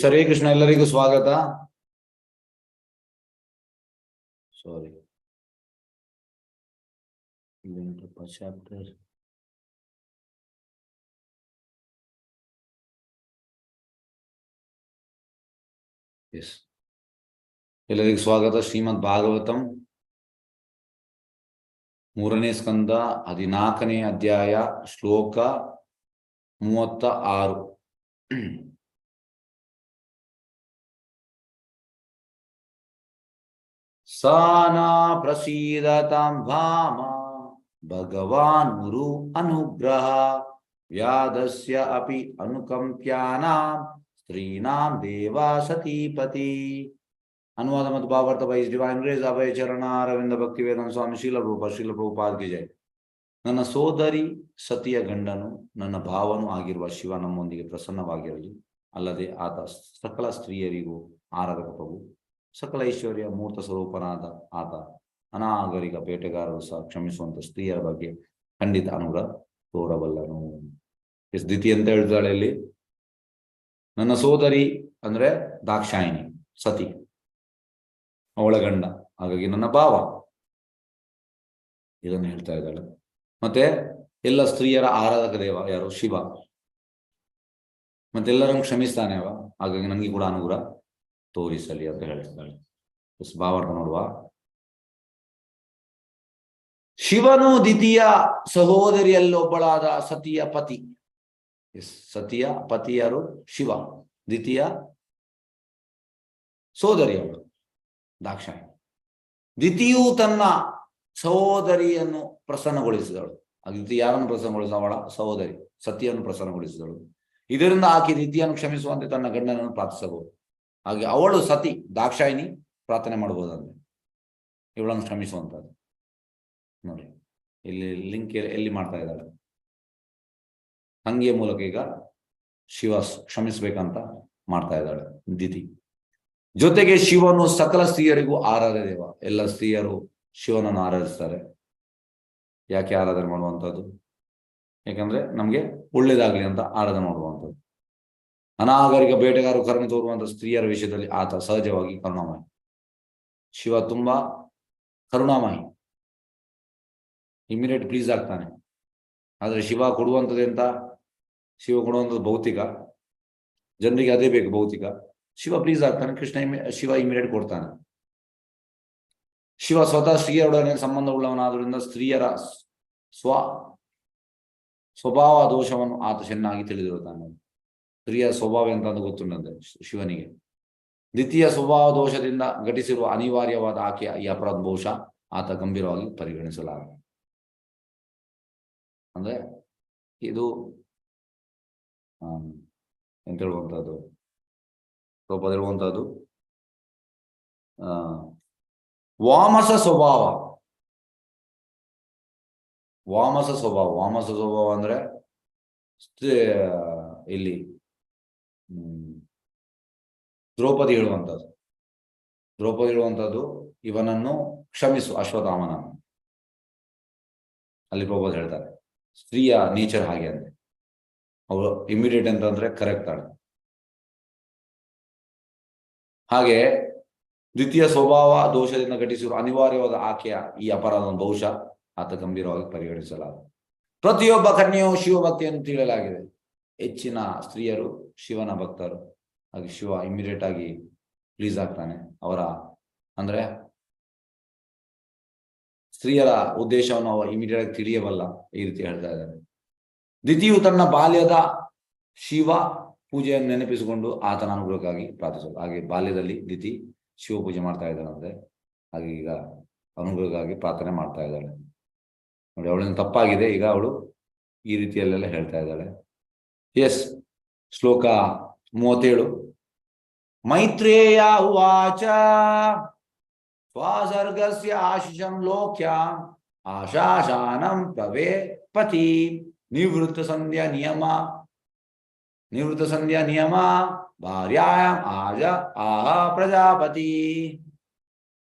ಹರೇ ಕೃಷ್ಣ, ಎಲ್ಲರಿಗೂ ಸ್ವಾಗತ. ಸಾರಿ, chapter S, ಎಲ್ಲರಿಗೂ ಸ್ವಾಗತ. ಶ್ರೀಮದ್ ಭಾಗವತಂ 3ನೇ ಸ್ಕಂದ 14ನೇ ಅಧ್ಯಾಯ ಶ್ಲೋಕ 36. ಸಾನಾ ಪ್ರಸೀದತಾಂ ಭಾಮ ಭಗವಾನ್ ಗುರು ಅನುಗ್ರಹ ವ್ಯಾದಸ್ಯ ಅಪಿ ಅನುಕಂಪ್ಯಾನಾಂ ಸ್ತ್ರೀನಾಂ ದೇವಾ ಸತೀಪತಿ. ಅನುವಾದ ಮತ್ತು ಭಾವಾರ್ಥ ಬೈ ಡಿವೈನ್ ಗ್ರೇಸ್ ಅಭಯ ಚರಣ ಅರವಿಂದ ಭಕ್ತಿ ವೇದಾಂತ ಸ್ವಾಮಿ ಶ್ರೀಲ ಪ್ರಭುಪಾದ್ ಕಿ ಜೈ. ನನ್ನ ಸೋದರಿ ಸತಿಯ ಗಂಡನು ನನ್ನ ಭಾವನೂ ಆಗಿರುವ ಶಿವ ನಮ್ಮೊಂದಿಗೆ ಪ್ರಸನ್ನವಾಗಿರಲಿ. ಅಲ್ಲದೆ ಆತ ಸಕಲ ಸ್ತ್ರೀಯರಿಗೂ ಆರಾಧಕ ಪ್ರಭು, ಸಕಲ ಐಶ್ವರ್ಯ ಮೂರ್ತ ಸ್ವರೂಪನಾದ ಆತ ಅನಾಗರಿಕ ಬೇಟೆಗಾರರು ಸಹ ಕ್ಷಮಿಸುವಂತ ಸ್ತ್ರೀಯರ ಬಗ್ಗೆ ಖಂಡಿತ ಅನುಗ್ರಹ ತೋರಬಲ್ಲನು. ಸ್ಥಿತಿ ಅಂತ ಹೇಳ್ತಾಳೆ ಇಲ್ಲಿ. ನನ್ನ ಸೋದರಿ ಅಂದ್ರೆ ದಾಕ್ಷಾಯಿಣಿ, ಸತಿ, ಅವಳ ಗಂಡ, ಹಾಗಾಗಿ ನನ್ನ ಭಾವ, ಇದನ್ನು ಹೇಳ್ತಾ ಇದ್ದಾಳೆ. ಮತ್ತೆ ಎಲ್ಲ ಸ್ತ್ರೀಯರ ಆರಾಧಕ ದೇವ ಯಾರು? ಶಿವ. ಮತ್ತೆಲ್ಲರನ್ನು ಕ್ಷಮಿಸ್ತಾನೆ ಅವ, ಹಾಗಾಗಿ ನನಗೆ ಕೂಡ ಅನುಗ್ರಹ ತೋರಿಸಲಿ ಅಂತ ಹೇಳ್ತಿದ್ದಾಳೆ. ಭಾವಾರ್ಥ ನೋಡುವ. ಶಿವನು ದ್ವಿತೀಯ ಸಹೋದರಿಯಲ್ಲೊಬ್ಬಳಾದ ಸತಿಯ ಪತಿ. ಸತಿಯ ಪತಿಯರು ಶಿವ, ದ್ವಿತೀಯ ಸೋದರಿಯವಳು ದಾಕ್ಷಾಯಿಣಿ. ದ್ವಿತೀಯು ತನ್ನ ಸಹೋದರಿಯನ್ನು ಪ್ರಸನ್ನಗೊಳಿಸಿದಳು. ದ್ವಿತೀಯ ಯಾರನ್ನು ಪ್ರಸನ್ನಗೊಳಿಸಿದ? ಅವಳ ಸಹೋದರಿ ಸತಿಯನ್ನು ಪ್ರಸನ್ನಗೊಳಿಸಿದಳು. ಇದರಿಂದ ಆಕೆ ದ್ವಿತೀಯನ್ನು ಕ್ಷಮಿಸುವಂತೆ ತನ್ನ ಗಂಡನನ್ನು ಪ್ರಾರ್ಥಿಸಬಹುದು. ಹಾಗೆ ಅವಳು ಸತಿ ದಾಕ್ಷಾಯಿಣಿ ಪ್ರಾರ್ಥನೆ ಮಾಡಬಹುದಂತೆ ಇವಳನ್ನು ಕ್ಷಮಿಸುವಂತದ್ದು. ನೋಡಿ ಇಲ್ಲಿ ಲಿಂಕ್ ಎಲ್ಲಿ ಮಾಡ್ತಾ ಇದ್ದಾಳೆ. ತಂಗಿಯ ಮೂಲಕ ಈಗ ಶಿವ ಕ್ಷಮಿಸ್ಬೇಕಂತ ಮಾಡ್ತಾ ಇದ್ದಾಳೆ ದಿತಿ. ಜೊತೆಗೆ ಶಿವನು ಸಕಲ ಸ್ತ್ರೀಯರಿಗೂ ಆರಾಧ್ಯ ದೇವ. ಎಲ್ಲ ಸ್ತ್ರೀಯರು ಶಿವನನ್ನು ಆರಾಧಿಸ್ತಾರೆ. ಯಾಕೆ ಆರಾಧನೆ ಮಾಡುವಂಥದ್ದು? ಯಾಕಂದ್ರೆ ನಮ್ಗೆ ಒಳ್ಳೇದಾಗ್ಲಿ ಅಂತ ಆರಾಧನೆ ಮಾಡುವಂಥದ್ದು. ಅನಾಗರಿಕ ಬೇಟೆಗಾರರು ಕರುಣೆ ತೋರುವಂತಹ ಸ್ತ್ರೀಯರ ವಿಷಯದಲ್ಲಿ ಆತ ಸಹಜವಾಗಿ ಕರುಣಾಮಯಿ. ಶಿವ ತುಂಬಾ ಕರುಣಾಮಯಿ, ಇಮಿಡಿಯೇಟ್ ಪ್ಲೀಸ್ ಆಗ್ತಾನೆ. ಆದ್ರೆ ಶಿವ ಕೊಡುವಂಥದ್ದು ಎಂತ? ಶಿವ ಕೊಡುವಂಥದ್ದು ಭೌತಿಕ, ಜನರಿಗೆ ಅದೇ ಬೇಕು ಭೌತಿಕ. ಶಿವ ಪ್ಲೀಸ್ ಆಗ್ತಾನೆ, ಶಿವ ಇಮಿಡಿಯೇಟ್ ಕೊಡ್ತಾನೆ. ಶಿವ ಸ್ವತಃ ಸ್ತ್ರೀಯರೊಡನೆ ಸಂಬಂಧವುಳ್ಳವನಾದ್ರಿಂದ ಸ್ತ್ರೀಯರ ಸ್ವಭಾವ ದೋಷವನ್ನು ಆತ ಚೆನ್ನಾಗಿ ತಿಳಿದಿರುತ್ತಾನೆ. ಸ್ತ್ರೀಯ ಸ್ವಭಾವ ಎಂತ ಅಂತ ಗೊತ್ತುಂಟಂತೆ ಶಿವನಿಗೆ. ದ್ವಿತೀಯ ಸ್ವಭಾವ ದೋಷದಿಂದ ಘಟಿಸಿರುವ ಅನಿವಾರ್ಯವಾದ ಆಕೆಯ ಈ ಅಪರಾಧ ಬಹುಶಃ ಆತ ಗಂಭೀರವಾಗಿ ಪರಿಗಣಿಸಲಾರ. ಅಂದ್ರೆ ಇದು ಎಂತ ಹೇಳುವಂತಹದ್ದು, ರೂಪದಿರುವಂತಹದ್ದು ವಾಮಸ ಸ್ವಭಾವ. ವಾಮಸ ಸ್ವಭಾವ ಅಂದ್ರೆ ಇಲ್ಲಿ ದ್ರೌಪದಿ ಹೇಳುವಂಥದ್ದು ಇವನನ್ನು ಕ್ಷಮಿಸು ಅಶ್ವತ್ಥಾಮನನ್ನು. ಅಲ್ಲಿ ಪ್ರಭುಪಾದ ಹೇಳ್ತಾರೆ ಸ್ತ್ರೀಯ ನೇಚರ್ ಹಾಗೆ ಅಂತೆ. ಅವಳು ಇಮಿಡಿಯೇಟ್ ಅಂತಂದ್ರೆ ಕರೆಕ್ಟ್ ಆಳೆ. ಹಾಗೆ ದ್ವಿತೀಯ ಸ್ವಭಾವ ದೋಷದಿಂದ ಘಟಿಸಿರುವ ಅನಿವಾರ್ಯವಾದ ಆಕೆಯ ಈ ಅಪರಾಧವನ್ನು ಬಹುಶಃ ಆತ ಗಂಭೀರವಾಗಿ ಪರಿಗಣಿಸಲಾರ. ಪ್ರತಿಯೊಬ್ಬ ಕನ್ಯೆಯು ಶಿವಭಕ್ತಿಯನ್ನು ತಿಳಿಯಲಾಗಿದೆ. ಹೆಚ್ಚಿನ ಸ್ತ್ರೀಯರು ಶಿವನ ಭಕ್ತರು. ಹಾಗೆ ಶಿವ ಇಮಿಡಿಯೇಟ್ ಆಗಿ ಪ್ಲೀಸ್ ಆಗ್ತಾನೆ. ಅವರ ಅಂದ್ರೆ ಸ್ತ್ರೀಯರ ಉದ್ದೇಶವನ್ನು ಅವ ಇಮಿಡಿಯೇಟ್ ಆಗಿ ತಿಳಿಯಬಲ್ಲ. ಈ ರೀತಿ ಹೇಳ್ತಾ ಇದ್ದಾರೆ. ದ್ವಿತೀಯು ತನ್ನ ಬಾಲ್ಯದ ಶಿವ ಪೂಜೆಯನ್ನು ನೆನಪಿಸಿಕೊಂಡು ಆತನ ಅನುಗ್ರಹಕ್ಕಾಗಿ ಪ್ರಾರ್ಥಿಸೋದು. ಹಾಗೆ ಬಾಲ್ಯದಲ್ಲಿ ದಿತಿ ಶಿವ ಪೂಜೆ ಮಾಡ್ತಾ ಇದ್ದಾಳಂತೆ. ಹಾಗೆ ಈಗ ಅನುಗ್ರಹಕ್ಕಾಗಿ ಪ್ರಾರ್ಥನೆ ಮಾಡ್ತಾ ಇದ್ದಾಳೆ. ನೋಡಿ, ಅವಳಿಂದ ತಪ್ಪಾಗಿದೆ. ಈಗ ಅವಳು ಈ ರೀತಿಯಲ್ಲೆಲ್ಲ ಹೇಳ್ತಾ ಇದ್ದಾಳೆ. ಎಸ್, ಶ್ಲೋಕ 37. ಮೈತ್ರೇಯ ಉವಾಚ ಸ್ವಸರ್ಗಸ್ಯ ಆಶಿಷಂ ಲೋಕ್ಯಾಂ ಆಶಾಶಾನಂ ಪ್ರವೇ ಪತಿ ನಿವೃತ್ತ ಸಂಧ್ಯಾ ನಿಯಮ ಭಾರ್ಯಾಯಾಂ ಆಹ ಪ್ರಜಾಪತಿ.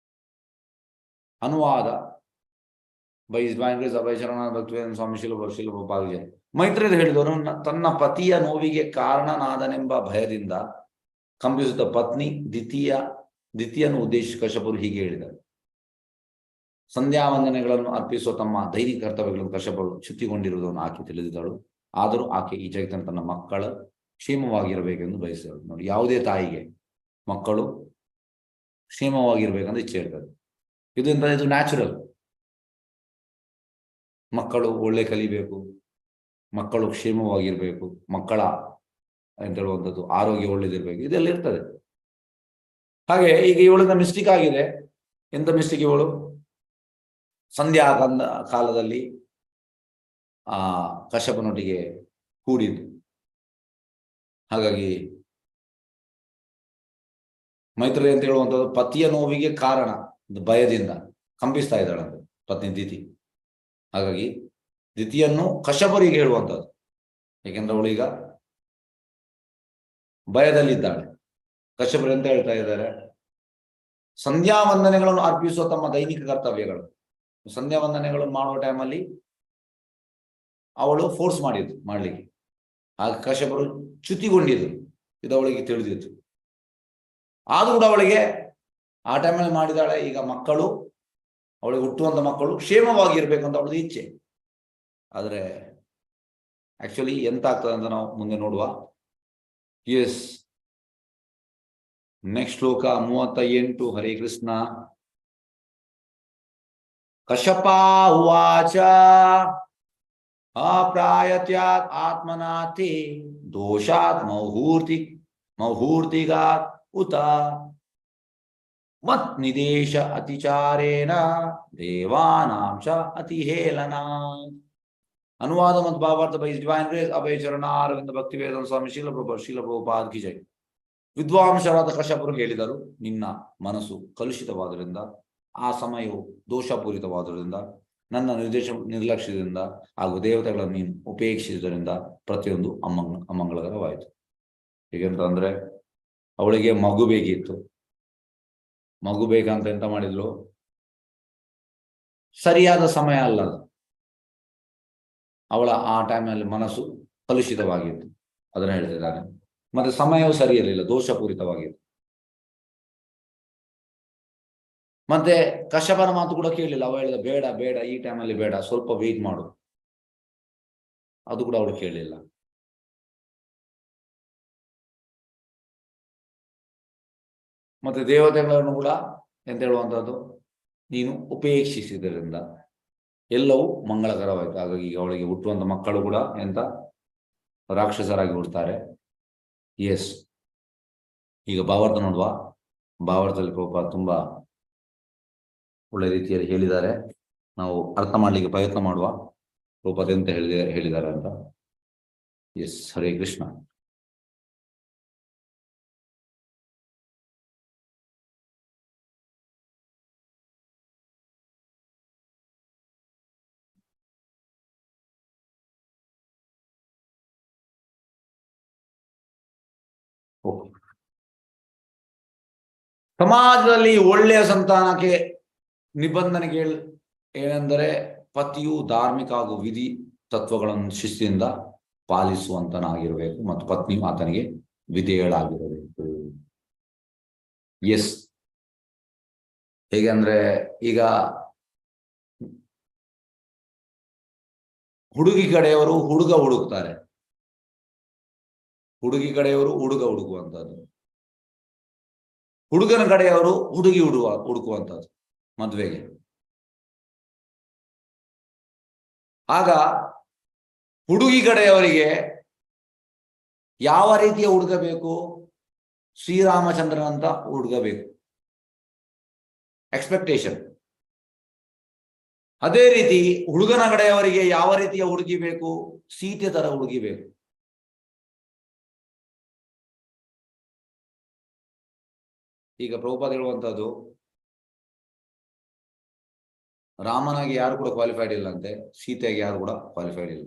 ಅನುವಾದ ಬೈ ಅಭಯ ಚರಣ ಭಕ್ತಿ ಸ್ವಾಮಿ ಶ್ರೀಲ. ಮೈತ್ರೇಯ ಹೇಳಿದವನು ತನ್ನ ಪತಿಯ ನೋವಿಗೆ ಕಾರಣನಾದನೆಂಬ ಭಯದಿಂದ ಕಂಪಿಸಿದ ಪತ್ನಿ ದಿತಿಯನ್ನು ಉದ್ದೇಶಿಸಿ ಕಶ್ಯಪರು ಹೀಗೆ ಹೇಳಿದರು. ಸಂಧ್ಯಾ ವಂದನೆಗಳನ್ನು ಅರ್ಪಿಸುವ ತಮ್ಮ ದೈನಿಕ ಕರ್ತವ್ಯಗಳನ್ನು ಕಶ್ಯಪರು ಚ್ಯುತಿಗೊಂಡಿರುವುದನ್ನು ಆಕೆ ತಿಳಿದಿದ್ದಳು. ಆದರೂ ಆಕೆ ಈ ಜಗತ್ತಿನ ತನ್ನ ಮಕ್ಕಳ ಕ್ಷೇಮವಾಗಿರಬೇಕೆಂದು ಬಯಸಿದಳು. ನೋಡಿ, ಯಾವುದೇ ತಾಯಿಗೆ ಮಕ್ಕಳು ಕ್ಷೇಮವಾಗಿರ್ಬೇಕಂತ ಇಚ್ಛೆ ಇರ್ತದೆ. ಇದು ನ್ಯಾಚುರಲ್. ಮಕ್ಕಳು ಒಳ್ಳೆ ಕಲಿಬೇಕು, ಮಕ್ಕಳು ಕ್ಷೇಮವಾಗಿರ್ಬೇಕು, ಮಕ್ಕಳ ಅಂತ ಹೇಳುವಂಥದ್ದು ಆರೋಗ್ಯ ಒಳ್ಳೇದಿರ್ಬೇಕು, ಇದೆಲ್ಲ ಇರ್ತದೆ. ಹಾಗೆ ಈಗ ಇವಳಿಂದ ಮಿಸ್ಟೇಕ್ ಆಗಿದೆ. ಎಂತ ಮಿಸ್ಟೇಕ್? ಇವಳು ಸಂಧ್ಯಾ ಕಾಲದಲ್ಲಿ ಕಶ್ಯಪನೊಟ್ಟಿಗೆ ಕೂಡಿದ್ದು. ಹಾಗಾಗಿ ಮೈತ್ರಿ ಅಂತ ಹೇಳುವಂಥದ್ದು ಪತಿಯ ನೋವಿಗೆ ಕಾರಣ, ಭಯದಿಂದ ಕಂಪಿಸ್ತಾ ಇದ್ದಾಳಂತೆ ಪತ್ನಿ ದಿತಿ. ಹಾಗಾಗಿ ದಿತಿಯನ್ನು ಕಶ್ಯಪರಿಗೆ ಹೇಳುವಂಥದ್ದು, ಏಕೆಂದ್ರೆ ಅವಳೀಗ ಭಯದಲ್ಲಿದ್ದಾಳೆ. ಕಶ್ಯಪರು ಎಂತ ಹೇಳ್ತಾ ಇದ್ದಾರೆ? ಸಂಧ್ಯಾ ವಂದನೆಗಳನ್ನು ಅರ್ಪಿಸುವ ತಮ್ಮ ದೈನಿಕ ಕರ್ತವ್ಯಗಳು. ಸಂಧ್ಯಾ ವಂದನೆಗಳನ್ನು ಮಾಡುವ ಟೈಮಲ್ಲಿ ಅವಳು ಫೋರ್ಸ್ ಮಾಡಿದ್ದು ಮಾಡ್ಲಿಕ್ಕೆ. ಆಗ ಕಶ್ಯಪರು ಚ್ಯುತಿಗೊಂಡಿದ್ರು, ಇದು ಅವಳಿಗೆ ತಿಳಿದಿತ್ತು. ಆದ್ರೂ ಕೂಡ ಅವಳಿಗೆ ಆ ಟೈಮಲ್ಲಿ ಮಾಡಿದಾಳೆ. ಈಗ ಮಕ್ಕಳು, ಅವಳಿಗೆ ಹುಟ್ಟುವಂತ ಮಕ್ಕಳು ಕ್ಷೇಮವಾಗಿರ್ಬೇಕು ಅಂತ ಅವಳದು ಇಚ್ಛೆ. ಆದರೆ ಆಕ್ಚುಲಿ ಎಂತ ಆಗ್ತದೆ ಅಂತ ನಾವು ಮುಂದೆ ನೋಡುವ. ಎಸ್, ನೆಕ್ಸ್ಟ್ ಶ್ಲೋಕ 38. ಹರೇ ಕೃಷ್ಣ. ಕಶ್ಯಪ ಉವಾಚ ಅಪ್ರಾಯತ್ಯಾತ್ ಆತ್ಮನಾಥಿ ದೋಷಾತ್ ಮೌಹೂರ್ತಿಗಾತ್ ಉತ ಮತ್ ನಿದೇಶ ಅತಿಚಾರೇಣ ದೇವಾನಾಂ ಚ ಅತಿಹೇಳನ. ಅನುವಾದ ಮತ್ತು ಭಾವಾರ್ಥ ಬೈ ಡಿವೈನ್ ಗ್ರೇಸ್ ಅಭಯ ಚರಣಾರವಿಂದ ಭಕ್ತಿ ವೇದಾಂತ ಸ್ವಾಮಿ ಶೀಲ ಪ್ರಭುಪಾದ್ ಕಿ ಜೈ. ವಿದ್ವಾಂಸರಾದ ಕಶ್ಯಪರು ಹೇಳಿದರು, ನಿನ್ನ ಮನಸ್ಸು ಕಲುಷಿತವಾದ್ದರಿಂದ, ಆ ಸಮಯವು ದೋಷಪೂರಿತವಾದುದರಿಂದ, ನನ್ನ ನಿರ್ಲಕ್ಷ್ಯದಿಂದ ಹಾಗೂ ದೇವತೆಗಳನ್ನು ನೀನು ಉಪೇಕ್ಷಿಸುವುದರಿಂದ ಪ್ರತಿಯೊಂದು ಅಮಂಗಳಕರವಾಯಿತು. ಹೇಗೆಂತಂದ್ರೆ, ಅವಳಿಗೆ ಮಗು ಬೇಕಿತ್ತು. ಮಗು ಬೇಕಂತ ಎಂತ ಮಾಡಿದ್ಲು? ಸರಿಯಾದ ಸಮಯ ಅಲ್ಲ, ಅವಳ ಆ ಟೈಮಲ್ಲಿ ಮನಸ್ಸು ಕಲುಷಿತವಾಗಿತ್ತು, ಅದನ್ನ ಹೇಳ್ತಿದ್ದಾನೆ. ಮತ್ತೆ ಸಮಯವೂ ಸರಿಯಿರಲಿಲ್ಲ, ದೋಷಪೂರಿತವಾಗಿತ್ತು. ಮತ್ತೆ ಕಶ್ಯಪನ ಮಾತು ಕೂಡ ಕೇಳಲಿಲ್ಲ. ಅವ ಹೇಳಿದ, ಬೇಡ ಬೇಡ, ಈ ಟೈಮಲ್ಲಿ ಬೇಡ, ಸ್ವಲ್ಪ ವೇಟ್ ಮಾಡು. ಅದು ಕೂಡ ಅವಳು ಕೇಳಲಿಲ್ಲ. ಮತ್ತೆ ದೇವತೆಗಳನ್ನು ಕೂಡ ಎಂತ ಹೇಳುವಂಥದ್ದು, ನೀನು ಉಪೇಕ್ಷಿಸಿದ್ರಿಂದ ಎಲ್ಲವೂ ಮಂಗಳಕರವಾಯಿತು. ಹಾಗಾಗಿ ಈಗ ಅವಳಿಗೆ ಹುಟ್ಟುವಂತ ಮಕ್ಕಳು ಕೂಡ ಎಂತ ರಾಕ್ಷಸರಾಗಿ ಹುಡ್ತಾರೆ. ಎಸ್, ಈಗ ಭಾವಾರ್ಥ ನೋಡುವ. ಭಾವಾರ್ಥದಲ್ಲಿ ಪ್ರಭುಪಾದ ತುಂಬಾ ಒಳ್ಳೆ ರೀತಿಯಲ್ಲಿ ಹೇಳಿದ್ದಾರೆ. ನಾವು ಅರ್ಥ ಮಾಡ್ಲಿಕ್ಕೆ ಪ್ರಯತ್ನ ಮಾಡುವ ಪ್ರಭುಪಾದ ಎಂತ ಹೇಳಿದ್ದಾರೆ ಅಂತ. ಎಸ್, ಹರೇ ಕೃಷ್ಣ. ಸಮಾಜದಲ್ಲಿ ಒಳ್ಳೆಯ ಸಂತಾನಕ್ಕೆ ನಿಬಂಧನೆಗೆ ಏನೆಂದರೆ, ಪತಿಯು ಧಾರ್ಮಿಕ ಹಾಗೂ ವಿಧಿ ತತ್ವಗಳನ್ನು ಶಿಸ್ತಿನಿಂದ ಪಾಲಿಸುವಂತನಾಗಿರಬೇಕು ಮತ್ತು ಪತ್ನಿಯು ಆತನಿಗೆ ವಿಧೇಯಳಾಗಿರಬೇಕು. ಎಸ್, ಹೇಗೆ ಅಂದ್ರೆ, ಈಗ ಹುಡುಗಿ ಕಡೆಯವರು ಹುಡುಗ ಹುಡುಕ್ತಾರೆ, ಹುಡುಗಿ ಕಡೆಯವರು ಹುಡುಗ ಹುಡುಕುವಂತದ್ದು, ಹುಡುಗನ ಕಡೆಯವರು ಹುಡುಗಿ ಹುಡುಕುವಂಥದ್ದು ಮದುವೆಗೆ. ಆಗ ಹುಡುಗಿ ಕಡೆಯವರಿಗೆ ಯಾವ ರೀತಿಯ ಹುಡುಗ ಬೇಕು? ಶ್ರೀರಾಮಚಂದ್ರನಂತ ಹುಡುಗ ಬೇಕು, ಎಕ್ಸ್ಪೆಕ್ಟೇಷನ್. ಅದೇ ರೀತಿ ಹುಡುಗನ ಕಡೆಯವರಿಗೆ ಯಾವ ರೀತಿಯ ಹುಡುಗಿ ಬೇಕು? ಸೀತೆ ತರ ಹುಡುಗಿ ಬೇಕು. ಈಗ ಪ್ರಭುಪಾದ ಹೇಳುವಂತದ್ದು, ರಾಮನಾಗಿ ಯಾರು ಕೂಡ ಕ್ವಾಲಿಫೈಡ್ ಇಲ್ಲ ಅಂತೆ, ಸೀತೆಯಾಗಿ ಯಾರು ಕೂಡ ಕ್ವಾಲಿಫೈಡ್ ಇಲ್ಲ.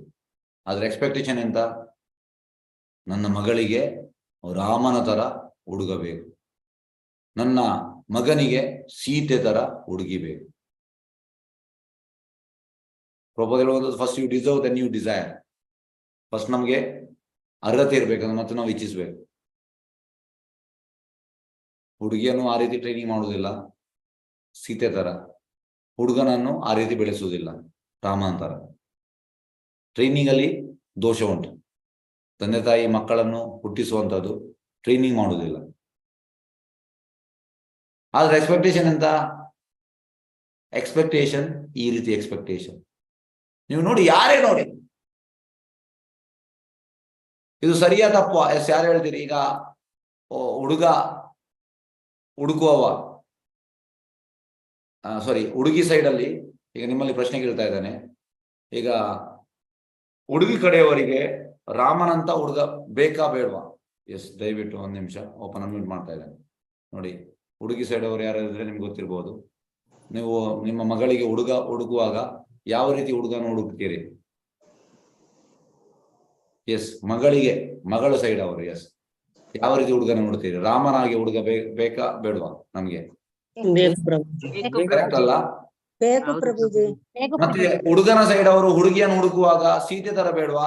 ಆದ್ರೆ ಎಕ್ಸ್ಪೆಕ್ಟೇಷನ್ ಎಂತ? ನನ್ನ ಮಗಳಿಗೆ ರಾಮನ ತರ ಹುಡುಗ ಬೇಕು, ನನ್ನ ಮಗನಿಗೆ ಸೀತೆ ತರ ಹುಡುಗಿ ಬೇಕು. ಪ್ರಭುಪಾದ ಹೇಳುವಂಥದ್ದು, first you deserve then you desire. First ನಮ್ಗೆ ಅರ್ಹತೆ ಇರ್ಬೇಕಂದ್ರೆ ಮತ್ತೆ ನಾವು ಇಚ್ಛಿಸ್ಬೇಕು. ಹುಡುಗಿಯನ್ನು ಆ ರೀತಿ ಟ್ರೈನಿಂಗ್ ಮಾಡುವುದಿಲ್ಲ ಸೀತೆ ತರ, ಹುಡುಗನನ್ನು ಆ ರೀತಿ ಬೆಳೆಸುವುದಿಲ್ಲ ರಾಮನ ತರ. ಟ್ರೈನಿಂಗ್ ಅಲ್ಲಿ ದೋಷ ಉಂಟು. ತಂದೆ ತಾಯಿ ಮಕ್ಕಳನ್ನು ಹುಟ್ಟಿಸುವಂಥದ್ದು ಟ್ರೈನಿಂಗ್ ಮಾಡುವುದಿಲ್ಲ. ಆದ್ರೆ ಎಕ್ಸ್ಪೆಕ್ಟೇಷನ್ ಎಂತ? ಎಕ್ಸ್ಪೆಕ್ಟೇಷನ್ ಈ ರೀತಿ ಎಕ್ಸ್ಪೆಕ್ಟೇಷನ್. ನೀವು ನೋಡಿ, ಯಾರೇ ನೋಡಿ, ಇದು ಸರಿಯಾ ತಪ್ಪು? ಯಾರು ಹೇಳ್ತೀರಿ? ಈಗ ಹುಡುಗ ಹುಡುಕುವವ, ಸಾರಿ, ಹುಡುಗಿ ಸೈಡ್ ಅಲ್ಲಿ ಈಗ ನಿಮ್ಮಲ್ಲಿ ಪ್ರಶ್ನೆ ಕೇಳ್ತಾ ಇದ್ದಾನೆ. ಈಗ ಹುಡುಗಿ ಕಡೆಯವರಿಗೆ ರಾಮನಂತ ಹುಡುಗ ಬೇಕಾ ಬೇಡವಾ? ಎಸ್, ದಯವಿಟ್ಟು ಒಂದು ನಿಮಿಷ ಓಪನ್ ಅನ್ಮ್ಯೂಟ್ ಮಾಡ್ತಾ ಇದ್ದಾನೆ. ನೋಡಿ, ಹುಡುಗಿ ಸೈಡ್ ಅವರು ಯಾರಾದ್ರೆ ನಿಮ್ಗೆ ಗೊತ್ತಿರ್ಬೋದು. ನೀವು ನಿಮ್ಮ ಮಗಳಿಗೆ ಹುಡುಗ ಹುಡುಕುವಾಗ ಯಾವ ರೀತಿ ಹುಡುಗನ ಹುಡುಕ್ತೀರಿ? ಎಸ್, ಮಗಳಿಗೆ, ಮಗಳು ಸೈಡ್ ಅವರು ಎಸ್, ಯಾವ ರೀತಿ ಹುಡುಗನ ಹುಡುಕ್ತೀರಿ? ರಾಮನಾಗಿ ಹುಡುಗ ಬೇಕಾ ಬೇಡವಾ ನಮ್ಗೆ? ಕರೆಕ್ಟ್ ಅಲ್ಲ? ಮತ್ತೆ ಹುಡುಗನ ಸೈಡ್ ಅವರು ಹುಡುಗಿಯನ್ನು ಹುಡುಕುವಾಗ ಸೀತೆ ತರ ಬೇಡವಾ?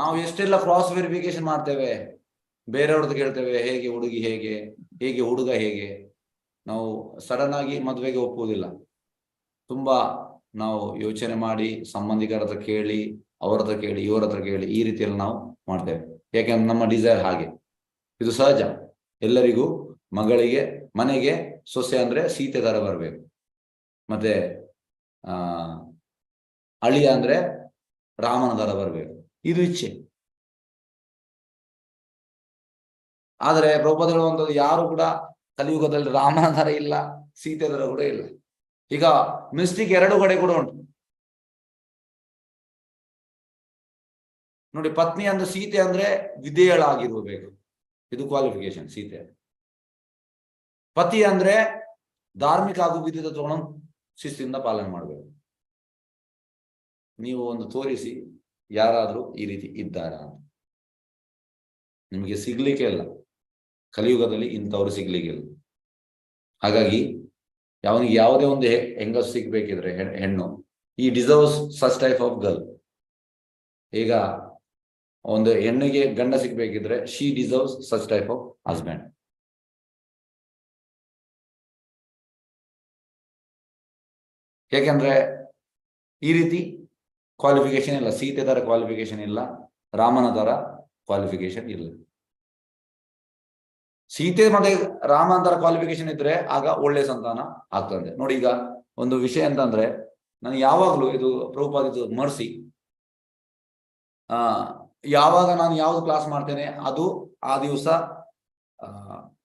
ನಾವು ಎಷ್ಟೆಲ್ಲ ಕ್ರಾಸ್ ವೆರಿಫಿಕೇಶನ್ ಮಾಡ್ತೇವೆ, ಬೇರೆಯವ್ರದ್ದು ಕೇಳ್ತೇವೆ, ಹೇಗೆ ಹುಡುಗಿ, ಹೇಗೆ ಹೇಗೆ ಹುಡುಗ, ಹೇಗೆ. ನಾವು ಸಡನ್ ಆಗಿ ಮದುವೆಗೆ ಒಪ್ಪುವುದಿಲ್ಲ. ತುಂಬಾ ನಾವು ಯೋಚನೆ ಮಾಡಿ, ಸಂಬಂಧಿಕರ ಹತ್ರ ಕೇಳಿ, ಅವ್ರ ಹತ್ರ ಕೇಳಿ, ಇವ್ರ ಹತ್ರ ಕೇಳಿ, ಈ ರೀತಿಯಲ್ಲಿ ನಾವು ಮಾಡ್ತೇವೆ. ಯಾಕೆಂದ್ರೆ ನಮ್ಮ ಡಿಸೈರ್ ಹಾಗೆ, ಇದು ಸಹಜ. ಎಲ್ಲರಿಗೂ ಮಗಳಿಗೆ, ಮನೆಗೆ ಸೊಸೆ ಅಂದ್ರೆ ಸೀತೆ ತರ ಬರಬೇಕು, ಮತ್ತೆ ಅಳಿಯ ಅಂದ್ರೆ ರಾಮನ ತರ ಬರಬೇಕು, ಇದು ಇಚ್ಛೆ. ಆದರೆ ಪ್ರಭುಪಾದ ಹೇಳುವಂಥದ್ದು, ಯಾರು ಕೂಡ ಕಲಿಯುಗದಲ್ಲಿ ರಾಮನ ತರ ಇಲ್ಲ, ಸೀತೆ ತರ ಕೂಡ ಇಲ್ಲ. ಈಗ ಮಿಸ್ಟೇಕ್ ಎರಡು ಕಡೆ ಕೂಡ ಉಂಟು ನೋಡಿ. ಪತ್ನಿ ಅಂದ್ರೆ ಸೀತೆ ಅಂದ್ರೆ ವಿಧೇಯಳಾಗಿರಬೇಕು, ಇದು ಕ್ವಾಲಿಫಿಕೇಶನ್ ಸೀತೆ. ಪತಿ ಅಂದ್ರೆ ಧಾರ್ಮಿಕ ಹಾಗೂ ವಿಧಿ ತತ್ವಗಳನ್ನು ಶಿಸ್ತಿಂದ ಪಾಲನೆ ಮಾಡಬೇಕು. ನೀವು ಒಂದು ತೋರಿಸಿ ಯಾರಾದ್ರೂ ಈ ರೀತಿ ಇದ್ದಾರಾ ಅಂತ. ನಿಮಗೆ ಸಿಗ್ಲಿಕ್ಕೆ ಇಲ್ಲ, ಕಲಿಯುಗದಲ್ಲಿ ಇಂಥವ್ರು ಸಿಗ್ಲಿಕ್ಕೆ ಇಲ್ಲ. ಹಾಗಾಗಿ ಅವನಿಗೆ ಯಾವುದೇ ಒಂದು ಹೆಂಗಸು ಸಿಗ್ಬೇಕಿದ್ರೆ, ಹೆಣ್ಣು, ಈ deserves such type of girl. ಈಗ ಒಂದು ಹೆಣ್ಣಿಗೆ ಗಂಡ ಸಿಗ್ಬೇಕಿದ್ರೆ she deserves such type of husband. ಯಾಕೆಂದ್ರೆ ಈ ರೀತಿ ಕ್ವಾಲಿಫಿಕೇಶನ್ ಇಲ್ಲ, ಸೀತೆ ತರ ಕ್ವಾಲಿಫಿಕೇಶನ್ ಇಲ್ಲ, ರಾಮನ ತರ ಕ್ವಾಲಿಫಿಕೇಶನ್ ಇಲ್ಲ. ಸೀತೆ ಮತ್ತೆ ರಾಮನ ತರ ಕ್ವಾಲಿಫಿಕೇಶನ್ ಇದ್ರೆ ಆಗ ಒಳ್ಳೆ ಸಂತಾನ ಆಗ್ತದೆ. ನೋಡಿ, ಈಗ ಒಂದು ವಿಷಯ ಅಂತಂದ್ರೆ, ನಾನು ಯಾವಾಗ್ಲೂ ಇದು ಪ್ರಭುಪಾದಿದ್ದು ಮರ್ಸಿ, ಯಾವಾಗ ನಾನು ಯಾವ್ದು ಕ್ಲಾಸ್ ಮಾಡ್ತೇನೆ ಅದು ಆ ದಿವಸ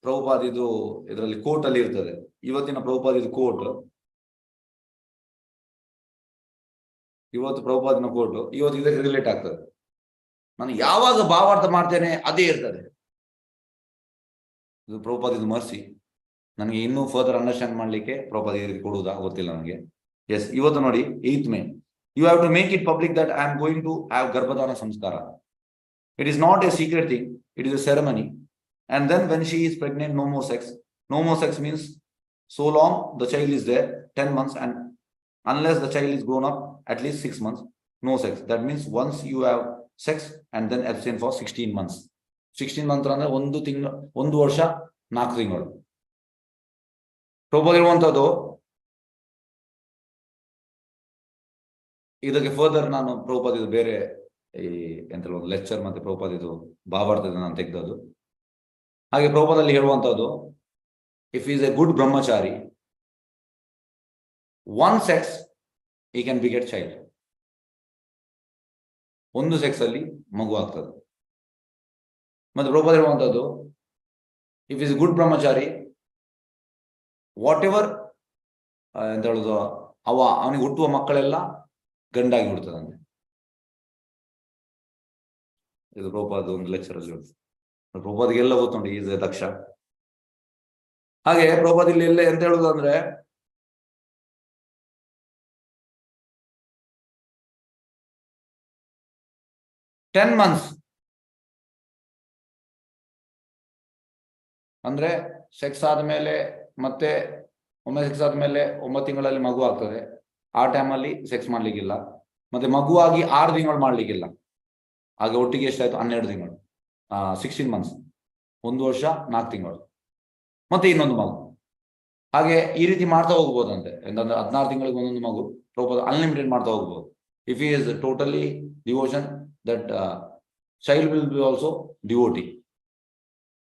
ಪ್ರಭುಪಾದಿದ್ದು ಇದರಲ್ಲಿ ಕೋರ್ಟ್ ಅಲ್ಲಿ ಇರ್ತದೆ. ಇವತ್ತಿನ ಪ್ರಭುಪಾದಿದ್ದು ಕೋರ್ಟ್, ಇವತ್ತು ಪ್ರಭುಪಾದಿನ ಕೋರ್ಟ್ ಇವತ್ತು ಇದಕ್ಕೆ ರಿಲೇಟ್ ಆಗ್ತದೆ. ನಾನು ಯಾವಾಗ ಭಾವಾರ್ಥ ಮಾಡ್ತೇನೆ ಅದೇ ಇರ್ತದೆ. ಇದು ಪ್ರಭುಪಾದಿದ್ದು ಮರ್ಸಿ. ನನಗೆ ಇನ್ನೂ ಫರ್ದರ್ ಅಂಡರ್ಸ್ಟ್ಯಾಂಡ್ ಮಾಡ್ಲಿಕ್ಕೆ ಪ್ರಭುಪಾದ ಕೊಡುವುದಾ ಗೊತ್ತಿಲ್ಲ ನನಗೆ. ಎಸ್, ಇವತ್ತು ನೋಡಿ 8th May, you have to make it public that I am going to have Garbhadana Samskara. It is not a secret thing, it is a ceremony. And then when she is pregnant, no more sex. No more sex means so long the child is there, 10 months, and unless the child is grown up at least 6 months, no sex. That means once you have sex and then abstain for 16 months. 16 months ಅಂದ್ರೆ 1 ತಿಂಗಳು, 1 ವರ್ಷ 4 ತಿಂಗಳು. ಪ್ರಭುಪಾದ ಹೇಳುವಂಥದ್ದು, ಇದಕ್ಕೆ further ನಾನು ಪ್ರಭುಪಾದಿದ್ದು ಬೇರೆ ಈ ಎಂತ ಒಂದು ಲೆಕ್ಚರ್ ಮತ್ತೆ ಪ್ರಭುಪಾದಿದ್ದು ಭಾವಾರ್ಥದ ನಾನು ತೆಗೆದದ್ದು. ಹಾಗೆ ಪ್ರಭುಪಾದಲ್ಲಿ ಹೇಳುವಂಥದ್ದು, if is A good brahmachari, one sex ಈ ಕ್ಯಾನ್ ಬಿಗೆಟ್ ಚೈಲ್ಡ್. ಒಂದು ಸೆಕ್ಸ್ ಅಲ್ಲಿ ಮಗು ಆಗ್ತದೆ. ಮತ್ತೆ ಪ್ರಭುಪಾದ ಹೇಳುವಂಥದ್ದು, if is good brahmachari, what ever ಎಂತ ಹೇಳುದು, ಅವನಿಗೆ ಹುಟ್ಟುವ ಮಕ್ಕಳೆಲ್ಲ ಗಂಡಾಗಿ ಹುಡ್ತದಂತೆ. ಇದು ಪ್ರಭುಪಾದ ಒಂದು ಲೆಕ್ಚರ್ ಅಲ್ಲಿ ಪ್ರಭುಪಾದಿಗೆಲ್ಲ ಗೊತ್ತುಂಟು, ಈಸ್ ದಕ್ಷ. ಹಾಗೆ ಪ್ರಭುಪಾದ ಇಲ್ಲಿ ಎಲ್ಲ ಎಂತ ಹೇಳುದು ಅಂದ್ರೆ, ಟೆನ್ ಮಂತ್ಸ್ ಅಂದ್ರೆ ಸೆಕ್ಸ್ ಆದ್ಮೇಲೆ, ಮತ್ತೆ ಒಮ್ಮೆ ಸೆಕ್ಸ್ ಆದ್ಮೇಲೆ 9 ತಿಂಗಳಲ್ಲಿ ಮಗು ಆಗ್ತದೆ. ಆ ಟೈಮಲ್ಲಿ ಸೆಕ್ಸ್ ಮಾಡ್ಲಿಕ್ಕಿಲ್ಲ. ಮತ್ತೆ ಮಗುವಾಗಿ 6 ತಿಂಗಳು ಮಾಡ್ಲಿಕ್ಕಿಲ್ಲ. ಹಾಗೆ ಒಟ್ಟಿಗೆ ಎಷ್ಟಾಯ್ತು? 12 ತಿಂಗಳು, 16 ಮಂತ್ಸ್. 1 ವರ್ಷ 4 ತಿಂಗಳು, ಮತ್ತೆ ಇನ್ನೊಂದು ಮಗು. ಹಾಗೆ ಈ ರೀತಿ ಮಾಡ್ತಾ ಹೋಗ್ಬೋದಂತೆ. ಎಂತಂದ್ರೆ 16 ತಿಂಗಳಿಗೆ ಒಂದೊಂದು ಮಗು. ಪ್ರಭುಪಾದ ಅನ್ಲಿಮಿಟೆಡ್ ಮಾಡ್ತಾ ಹೋಗ್ಬೋದು. If he is totally devotion, that child will be also devotee.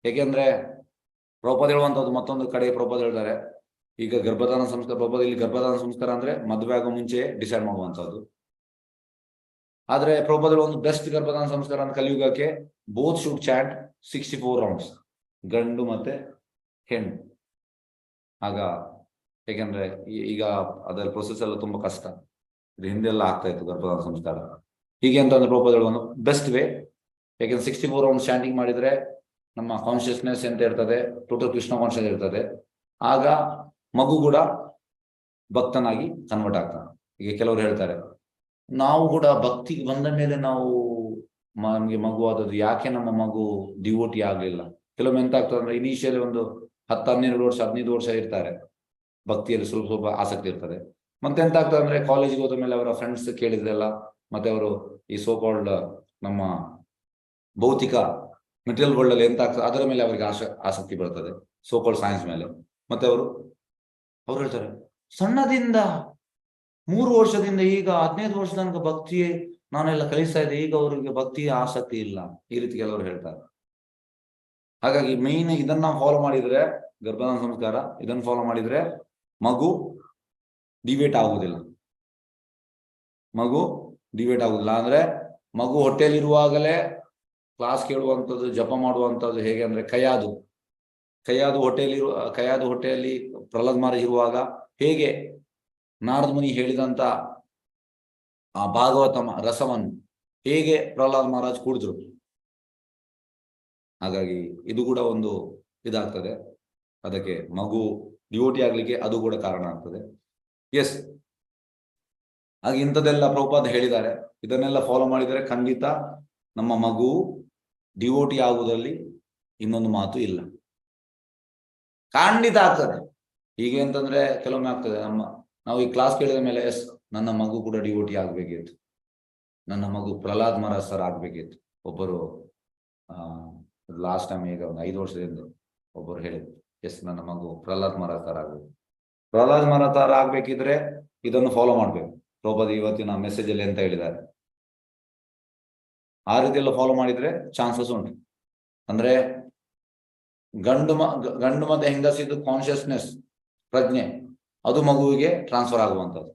ಏಕೆಂದ್ರೆ ಪ್ರಭುಪಾದ ಹೇಳುವಂಥದ್ದು ಮತ್ತೊಂದು ಕಡೆ ಪ್ರಭುಪಾದ ಹೇಳ್ತಾರೆ, ಈಗ ಗರ್ಭಧಾನ ಸಂಸ್ಕಾರ, ಪ್ರಭುಪಾದ ಇಲ್ಲಿ ಗರ್ಭಧಾನ ಸಂಸ್ಕಾರ ಅಂದ್ರೆ ಮದುವೆ ಆಗೋ ಮುಂಚೆ ಡಿಸೈಡ್ ಮಾಡುವಂಥದ್ದು. ಆದ್ರೆ ಪ್ರಭುಪಾದ ಒಂದು ಬೆಸ್ಟ್ ಗರ್ಭಧಾನ ಸಂಸ್ಕಾರ ಅಂತ ಕಲಿಯುಗಕ್ಕೆ ಬೋತ್ ಶುಡ್ ಚಾಟ್ 64 ರೌಂಡ್ಸ್, ಗಂಡು ಮತ್ತೆ ಹೆಣ್ಣು. ಆಗ ಯಾಕೆಂದ್ರೆ ಈಗ ಅದರ ಪ್ರೊಸೆಸ್ ಎಲ್ಲ ತುಂಬಾ ಕಷ್ಟ, ಇದು ಹಿಂದೆಲ್ಲ ಆಗ್ತಾ ಇತ್ತು ಗರ್ಭಧಾನ ಸಂಸ್ಕಾರ. ಹೀಗೆ ಅಂತಂದ್ರೆ ಪ್ರಭುಪಾದ ಹೇಳುವ ಬೆಸ್ಟ್ ವೇ. ಯಾಕೆಂದ್ರೆ 64 ರೌಂಡ್ ಸ್ಟ್ಯಾಂಡಿಂಗ್ ಮಾಡಿದ್ರೆ ನಮ್ಮ ಕಾನ್ಶಿಯಸ್ನೆಸ್ ಎಂತ ಇರ್ತದೆ, ಟೋಟಲ್ ಕೃಷ್ಣ ಕಾನ್ಶಿಯಸ್ ಇರ್ತದೆ. ಆಗ ಮಗು ಕೂಡ ಭಕ್ತನಾಗಿ ಕನ್ವರ್ಟ್ ಆಗ್ತಾನೆ. ಈಗ ಕೆಲವರು ಹೇಳ್ತಾರೆ, ನಾವು ಕೂಡ ಭಕ್ತಿಗೆ ಬಂದ ಮೇಲೆ ನಾವು ನಮಗೆ ಮಗು ಆದದ್ದು, ಯಾಕೆ ನಮ್ಮ ಮಗು ಡಿವೋಟಿ ಆಗ್ಲಿಲ್ಲ? ಕೆಲವೊಮ್ಮೆ ಎಂತ ಆಗ್ತದೆ ಅಂದ್ರೆ ಇನಿಷಿಯಲಿ ಒಂದು 10-12 ವರ್ಷ 15 ವರ್ಷ ಇರ್ತಾರೆ, ಭಕ್ತಿಯಲ್ಲಿ ಸ್ವಲ್ಪ ಸ್ವಲ್ಪ ಆಸಕ್ತಿ ಇರ್ತದೆ. ಮತ್ತೆ ಎಂತ ಆಗ್ತದೆ ಅಂದ್ರೆ ಕಾಲೇಜಿಗೆ ಹೋದ ಮೇಲೆ ಅವರ ಫ್ರೆಂಡ್ಸ್ ಕೇಳಿದ್ರೆಲ್ಲ, ಮತ್ತೆ ಅವರು ಈ ಸೋ ಕಾಲ್ಡ್ ನಮ್ಮ ಭೌತಿಕ ಮೆಟೀರಿಯಲ್ ವರ್ಲ್ಡ್ ಅಲ್ಲಿ ಎಂತ ಆಗ್ತದೆ ಅದರ ಮೇಲೆ ಅವರಿಗೆ ಆಸಕ್ತಿ ಬರ್ತದೆ, ಸೋ ಕಾಲ್ಡ್ ಸೈನ್ಸ್ ಮೇಲೆ. ಮತ್ತೆ ಅವ್ರು ಹೇಳ್ತಾರೆ, ಸಣ್ಣದಿಂದ 3 ವರ್ಷದಿಂದ ಈಗ 15 ವರ್ಷದ ತನಕ ಭಕ್ತಿ ನಾನೆಲ್ಲ ಕಲಿಸ್ತಾ ಇದ್ದೆ, ಈಗ ಅವರಿಗೆ ಭಕ್ತಿಯ ಆಸಕ್ತಿ ಇಲ್ಲ, ಈ ರೀತಿ ಕೆಲವರು ಹೇಳ್ತಾರೆ. ಹಾಗಾಗಿ ಮೇನ್ ಇದನ್ನ ಫಾಲೋ ಮಾಡಿದ್ರೆ, ಗರ್ಭಧಾನ ಸಂಸ್ಕಾರ ಇದನ್ನ ಫಾಲೋ ಮಾಡಿದ್ರೆ ಮಗು ಡಿವೇಟ್ ಆಗುದಿಲ್ಲ. ಅಂದ್ರೆ ಮಗು ಹೊಟ್ಟೆಯಲ್ಲಿರುವಾಗಲೇ ಕ್ಲಾಸ್ ಕೇಳುವಂಥದ್ದು, ಜಪ ಮಾಡುವಂಥದ್ದು. ಹೇಗೆ ಅಂದ್ರೆ ಕೈಯಾದು ಹೊಟ್ಟೆಯಲ್ಲಿ ಪ್ರಹ್ಲಾದ್ ಮಹಾರಾಜ್ ಇರುವಾಗ ಹೇಗೆ ನಾರದ ಮುನಿ ಹೇಳಿದಂತ ಆ ಭಾಗವತ ರಸವನ್ನು ಹೇಗೆ ಪ್ರಹ್ಲಾದ್ ಮಹಾರಾಜ್ ಕುಡಿದ್ರು, ಹಾಗಾಗಿ ಇದು ಕೂಡ ಒಂದು ಇದಾಗ್ತದೆ. ಅದಕ್ಕೆ ಮಗು ಡಿವೋಟಿ ಆಗ್ಲಿಕ್ಕೆ ಅದು ಕೂಡ ಕಾರಣ ಆಗ್ತದೆ. ಎಸ್, ಹಾಗೆ ಇಂಥದ್ದೆಲ್ಲ ಪ್ರಭುಪಾದ ಹೇಳಿದ್ದಾರೆ. ಇದನ್ನೆಲ್ಲ ಫಾಲೋ ಮಾಡಿದರೆ ಖಂಡಿತ ನಮ್ಮ ಮಗು ಡಿವೋಟಿ ಆಗುವುದರಲ್ಲಿ ಇನ್ನೊಂದು ಮಾತು ಇಲ್ಲ, ಖಂಡಿತ ಆಗ್ತದೆ. ಹೀಗೆ ಅಂತಂದ್ರೆ ಕೆಲವೊಮ್ಮೆ ಆಗ್ತದೆ, ನಾವು ಈ ಕ್ಲಾಸ್ ಕೇಳಿದ ಮೇಲೆ ಎಸ್ ನನ್ನ ಮಗು ಕೂಡ ಡಿವೋಟಿ ಆಗ್ಬೇಕಿತ್ತು, ನನ್ನ ಮಗು ಪ್ರಹ್ಲಾದ್ ಮಹಾರಾಜ್ ಸರ್ ಆಗ್ಬೇಕಿತ್ತು. ಒಬ್ಬರು ಲಾಸ್ಟ್ ಟೈಮ್ ಈಗ ಒಂದು 5 ವರ್ಷದಿಂದ ಒಬ್ಬರು ಹೇಳಿದ್ರು, ಎಸ್ ನನ್ನ ಮಗು ಪ್ರಹ್ಲಾದ್ ಮಹಾರಾಜ್ ಸರ್ ಆಗ್ಬೇಕು. ಪ್ರಹ್ಲಾದ್ ಮಹಾರಾಜ್ ಸರ್ ಆಗ್ಬೇಕಿದ್ರೆ ಇದನ್ನು ಫಾಲೋ ಮಾಡ್ಬೇಕು. ಪ್ರಭುಪಾದ ಇವತ್ತಿನ ಮೆಸೇಜ್ ಅಲ್ಲಿ ಎಂತ ಹೇಳಿದ್ದಾರೆ, ಆ ರೀತಿ ಎಲ್ಲ ಫಾಲೋ ಮಾಡಿದ್ರೆ ಚಾನ್ಸಸ್ ಉಂಟು. ಅಂದ್ರೆ ಗಂಡು ಮತ್ತೆ ಹೆಂಗಸಿದ್ದು ಕಾನ್ಶಿಯಸ್ನೆಸ್, ಪ್ರಜ್ಞೆ, ಅದು ಮಗುವಿಗೆ ಟ್ರಾನ್ಸ್ಫರ್ ಆಗುವಂಥದ್ದು.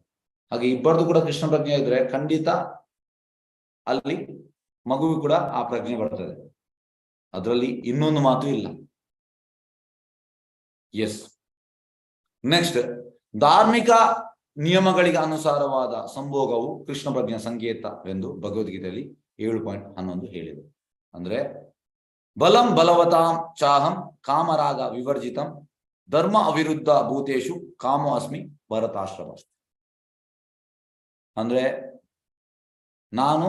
ಹಾಗೆ ಇಬ್ಬರದು ಕೂಡ ಕೃಷ್ಣ ಪ್ರಜ್ಞೆ ಇದ್ರೆ ಖಂಡಿತ ಅಲ್ಲಿ ಮಗುವಿಗೆ ಕೂಡ ಆ ಪ್ರಜ್ಞೆ ಬರ್ತದೆ, ಅದರಲ್ಲಿ ಇನ್ನೊಂದು ಮಾತು ಇಲ್ಲ. ಎಸ್, ನೆಕ್ಸ್ಟ್, ಧಾರ್ಮಿಕ ನಿಯಮಗಳಿಗೆ ಅನುಸಾರವಾದ ಸಂಭೋಗವು ಕೃಷ್ಣ ಪ್ರಜ್ಞೆಯ ಸಂಕೇತವೆಂದು ಭಗವದ್ಗೀತೆಯಲ್ಲಿ 7.11 ಹೇಳಿದೆ. ಅಂದ್ರೆ ಬಲಂ ಬಲವತಾಂ ಚಾಹಂ ಕಾಮರಾಗ ವಿವರ್ಜಿತಂ ಧರ್ಮ ಅವಿರುದ್ಧ ಭೂತೇಶು ಕಾಮೋ ಅಸ್ಮಿ ಭರತಾಶ್ರಮ. ಅಂದ್ರೆ ನಾನು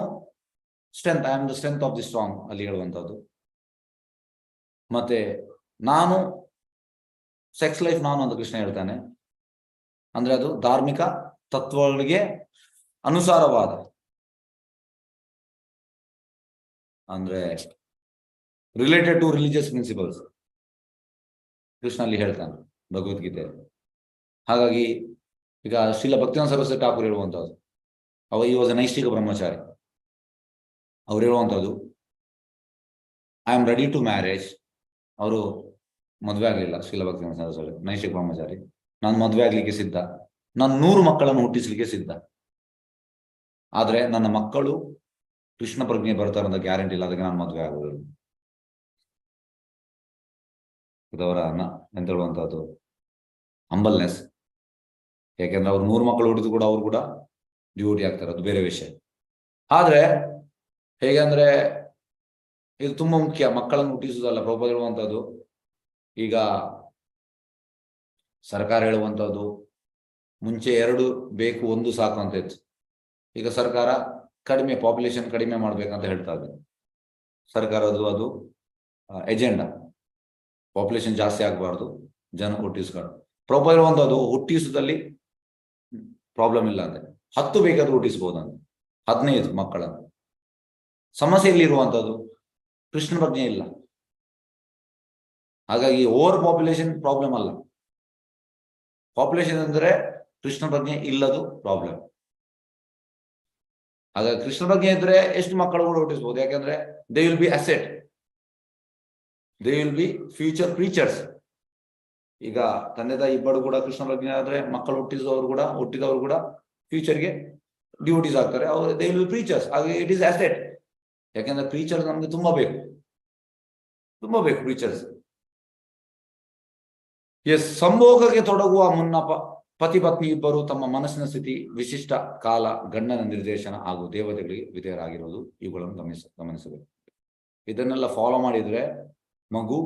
strength, I am the strength of the strong ಅಲ್ಲಿ ಹೇಳುವಂಥದ್ದು. ಮತ್ತೆ ನಾನು ಸೆಕ್ಸ್ ಲೈಫ್ ನಾನು ಅಂತ ಕೃಷ್ಣ ಹೇಳ್ತಾನೆ. ಅಂದ್ರೆ ಅದು ಧಾರ್ಮಿಕ ತತ್ವಗಳಿಗೆ ಅನುಸಾರವಾದ, ಅಂದ್ರೆ related to religious principles Krishna ಅಲ್ಲಿ ಹೇಳ್ತಾನೆ ಭಗವದ್ಗೀತೆ. ಹಾಗಾಗಿ ಈಗ ಶ್ರೀಲ ಭಕ್ತಿನಾಥ ಸರಸ್ವತಿ ಠಾಕೂರ್ ಹೇಳುವಂಥದ್ದು, ಈ ವಾಸ್ ನೈಷ್ಠಿಕ ಬ್ರಹ್ಮಚಾರಿ. ಅವ್ರು ಹೇಳುವಂಥದ್ದು, I am ready to marriage. ಅವರು ಮದುವೆ ಆಗಲಿಲ್ಲ, ಶ್ರೀಲ ಭಕ್ತಿನಾಥ ಸರಸ್ವತಿ ನೈಷ್ಠಿಕ ಬ್ರಹ್ಮಚಾರಿ. ನಾನು ಮದುವೆ ಆಗ್ಲಿಕ್ಕೆ ಸಿದ್ಧ, ನಾನು 100 ಮಕ್ಕಳನ್ನು ಹುಟ್ಟಿಸ್ಲಿಕ್ಕೆ ಸಿದ್ಧ, ಆದ್ರೆ ನನ್ನ ಮಕ್ಕಳು ಕೃಷ್ಣ ಪ್ರಜ್ಞೆ ಬರ್ತಾರೆ ಅಂತ ಗ್ಯಾರಂಟಿ ಇಲ್ಲ, ಅದಕ್ಕೆ ನಾನು ಮದುವೆ ಆಗುವುದಿಲ್ಲ. ಇದವರ ಎಂತ ಹೇಳುವಂತಹದ್ದು ಹಂಬಲ್ನೆಸ್. ಯಾಕೆಂದ್ರೆ ಅವ್ರು 100 ಮಕ್ಕಳು ಹುಟ್ಟಿದ್ರು ಕೂಡ ಅವ್ರು ಕೂಡ ಡ್ಯೂಟಿ ಆಗ್ತಾರೆ, ಅದು ಬೇರೆ ವಿಷಯ. ಆದ್ರೆ ಹೇಗೆ ಅಂದ್ರೆ ಇದು ತುಂಬಾ ಮುಖ್ಯ, ಮಕ್ಕಳನ್ನು ಹುಟ್ಟಿಸುವುದಲ್ಲ. ಪ್ರಭುಪಾದ ಹೇಳುವಂತಹದ್ದು, ಈಗ ಸರ್ಕಾರ ಹೇಳುವಂತಹದ್ದು ಮುಂಚೆ 2 ಬೇಕು 1 ಸಾಕು ಅಂತ ಇತ್ತು. ಈಗ ಸರ್ಕಾರ ಕಡಿಮೆ, ಪಾಪ್ಯುಲೇಷನ್ ಕಡಿಮೆ ಮಾಡ್ಬೇಕಂತ ಹೇಳ್ತಾ ಇದೆ ಸರ್ಕಾರದ್ದು. ಅದು ಎಜೆಂಡಾ, ಪಾಪ್ಯುಲೇಷನ್ ಜಾಸ್ತಿ ಆಗಬಾರ್ದು, ಜನ ಹುಟ್ಟಿಸ್ಕೊಂಡು. ಪ್ರಭುಪಾದ ಹೇಳುವಂತಹದ್ದು ಹುಟ್ಟಿಸುವುದಲ್ಲಿ ಪ್ರಾಬ್ಲಮ್ ಇಲ್ಲ ಅಂದ್ರೆ 10 ಬೇಕಾದ್ರೂ ಹುಟ್ಟಿಸ್ಬೋದಂತೆ, 15 ಮಕ್ಕಳನ್ನು. ಸಮಸ್ಯೆ ಎಲ್ಲಿರುವಂತದ್ದು, ಕೃಷ್ಣ ಪ್ರಜ್ಞೆ ಇಲ್ಲ. ಹಾಗಾಗಿ ಓವರ್ ಪಾಪ್ಯುಲೇಷನ್ ಪ್ರಾಬ್ಲಮ್ ಅಲ್ಲ. ಪಾಪ್ಯುಲೇಷನ್ ಅಂದರೆ ಕೃಷ್ಣ ಪ್ರಜ್ಞೆ ಇಲ್ಲದು ಪ್ರಾಬ್ಲಮ್. ಹಾಗಾಗಿ ಕೃಷ್ಣ ಪ್ರಜ್ಞೆ ಇದ್ರೆ ಎಷ್ಟು ಮಕ್ಕಳು ಕೂಡ ಹುಟ್ಟಿಸ್ಬೋದು. ಯಾಕಂದ್ರೆ they will be asset, they will be future creatures. ಈಗ ತಂದೆ ತಾಯಿ ಇಬ್ಬರು ಕೂಡ ಕೃಷ್ಣ ಪ್ರಜ್ಞೆ ಆದ್ರೆ ಮಕ್ಕಳು ಹುಟ್ಟಿದವರು ಕೂಡ ಫ್ಯೂಚರ್ಗೆ ಡ್ಯೂಟೀಸ್ ಆಗ್ತಾರೆ. ಅವರು ದೇ ವಿಲ್ ಬಿ ಪ್ರೀಚರ್ಸ್. ಹಾಗೆ ಇಟ್ ಈಸ್ ಅಸೆಟ್. ಯಾಕಂದ್ರೆ ಪ್ರೀಚರ್ಸ್ ನಮ್ಗೆ ತುಂಬಾ ಬೇಕು ಪ್ರೀಚರ್ಸ್. ಎಸ್, ಸಂಭೋಗಕ್ಕೆ ತೊಡಗುವ ಮುನ್ನ ಪತಿ ಪತ್ನಿ ಇಬ್ಬರು ತಮ್ಮ ಮನಸ್ಸಿನ ಸ್ಥಿತಿ, ವಿಶಿಷ್ಟ ಕಾಲ, ಗಂಡನ ನಿರ್ದೇಶನ ಹಾಗೂ ದೇವತೆಗಳಿಗೆ ವಿಧೇಯರಾಗಿರೋದು, ಇವುಗಳನ್ನು ಗಮನಿಸಬೇಕು. ಇದನ್ನೆಲ್ಲ ಫಾಲೋ ಮಾಡಿದ್ರೆ ಮಗು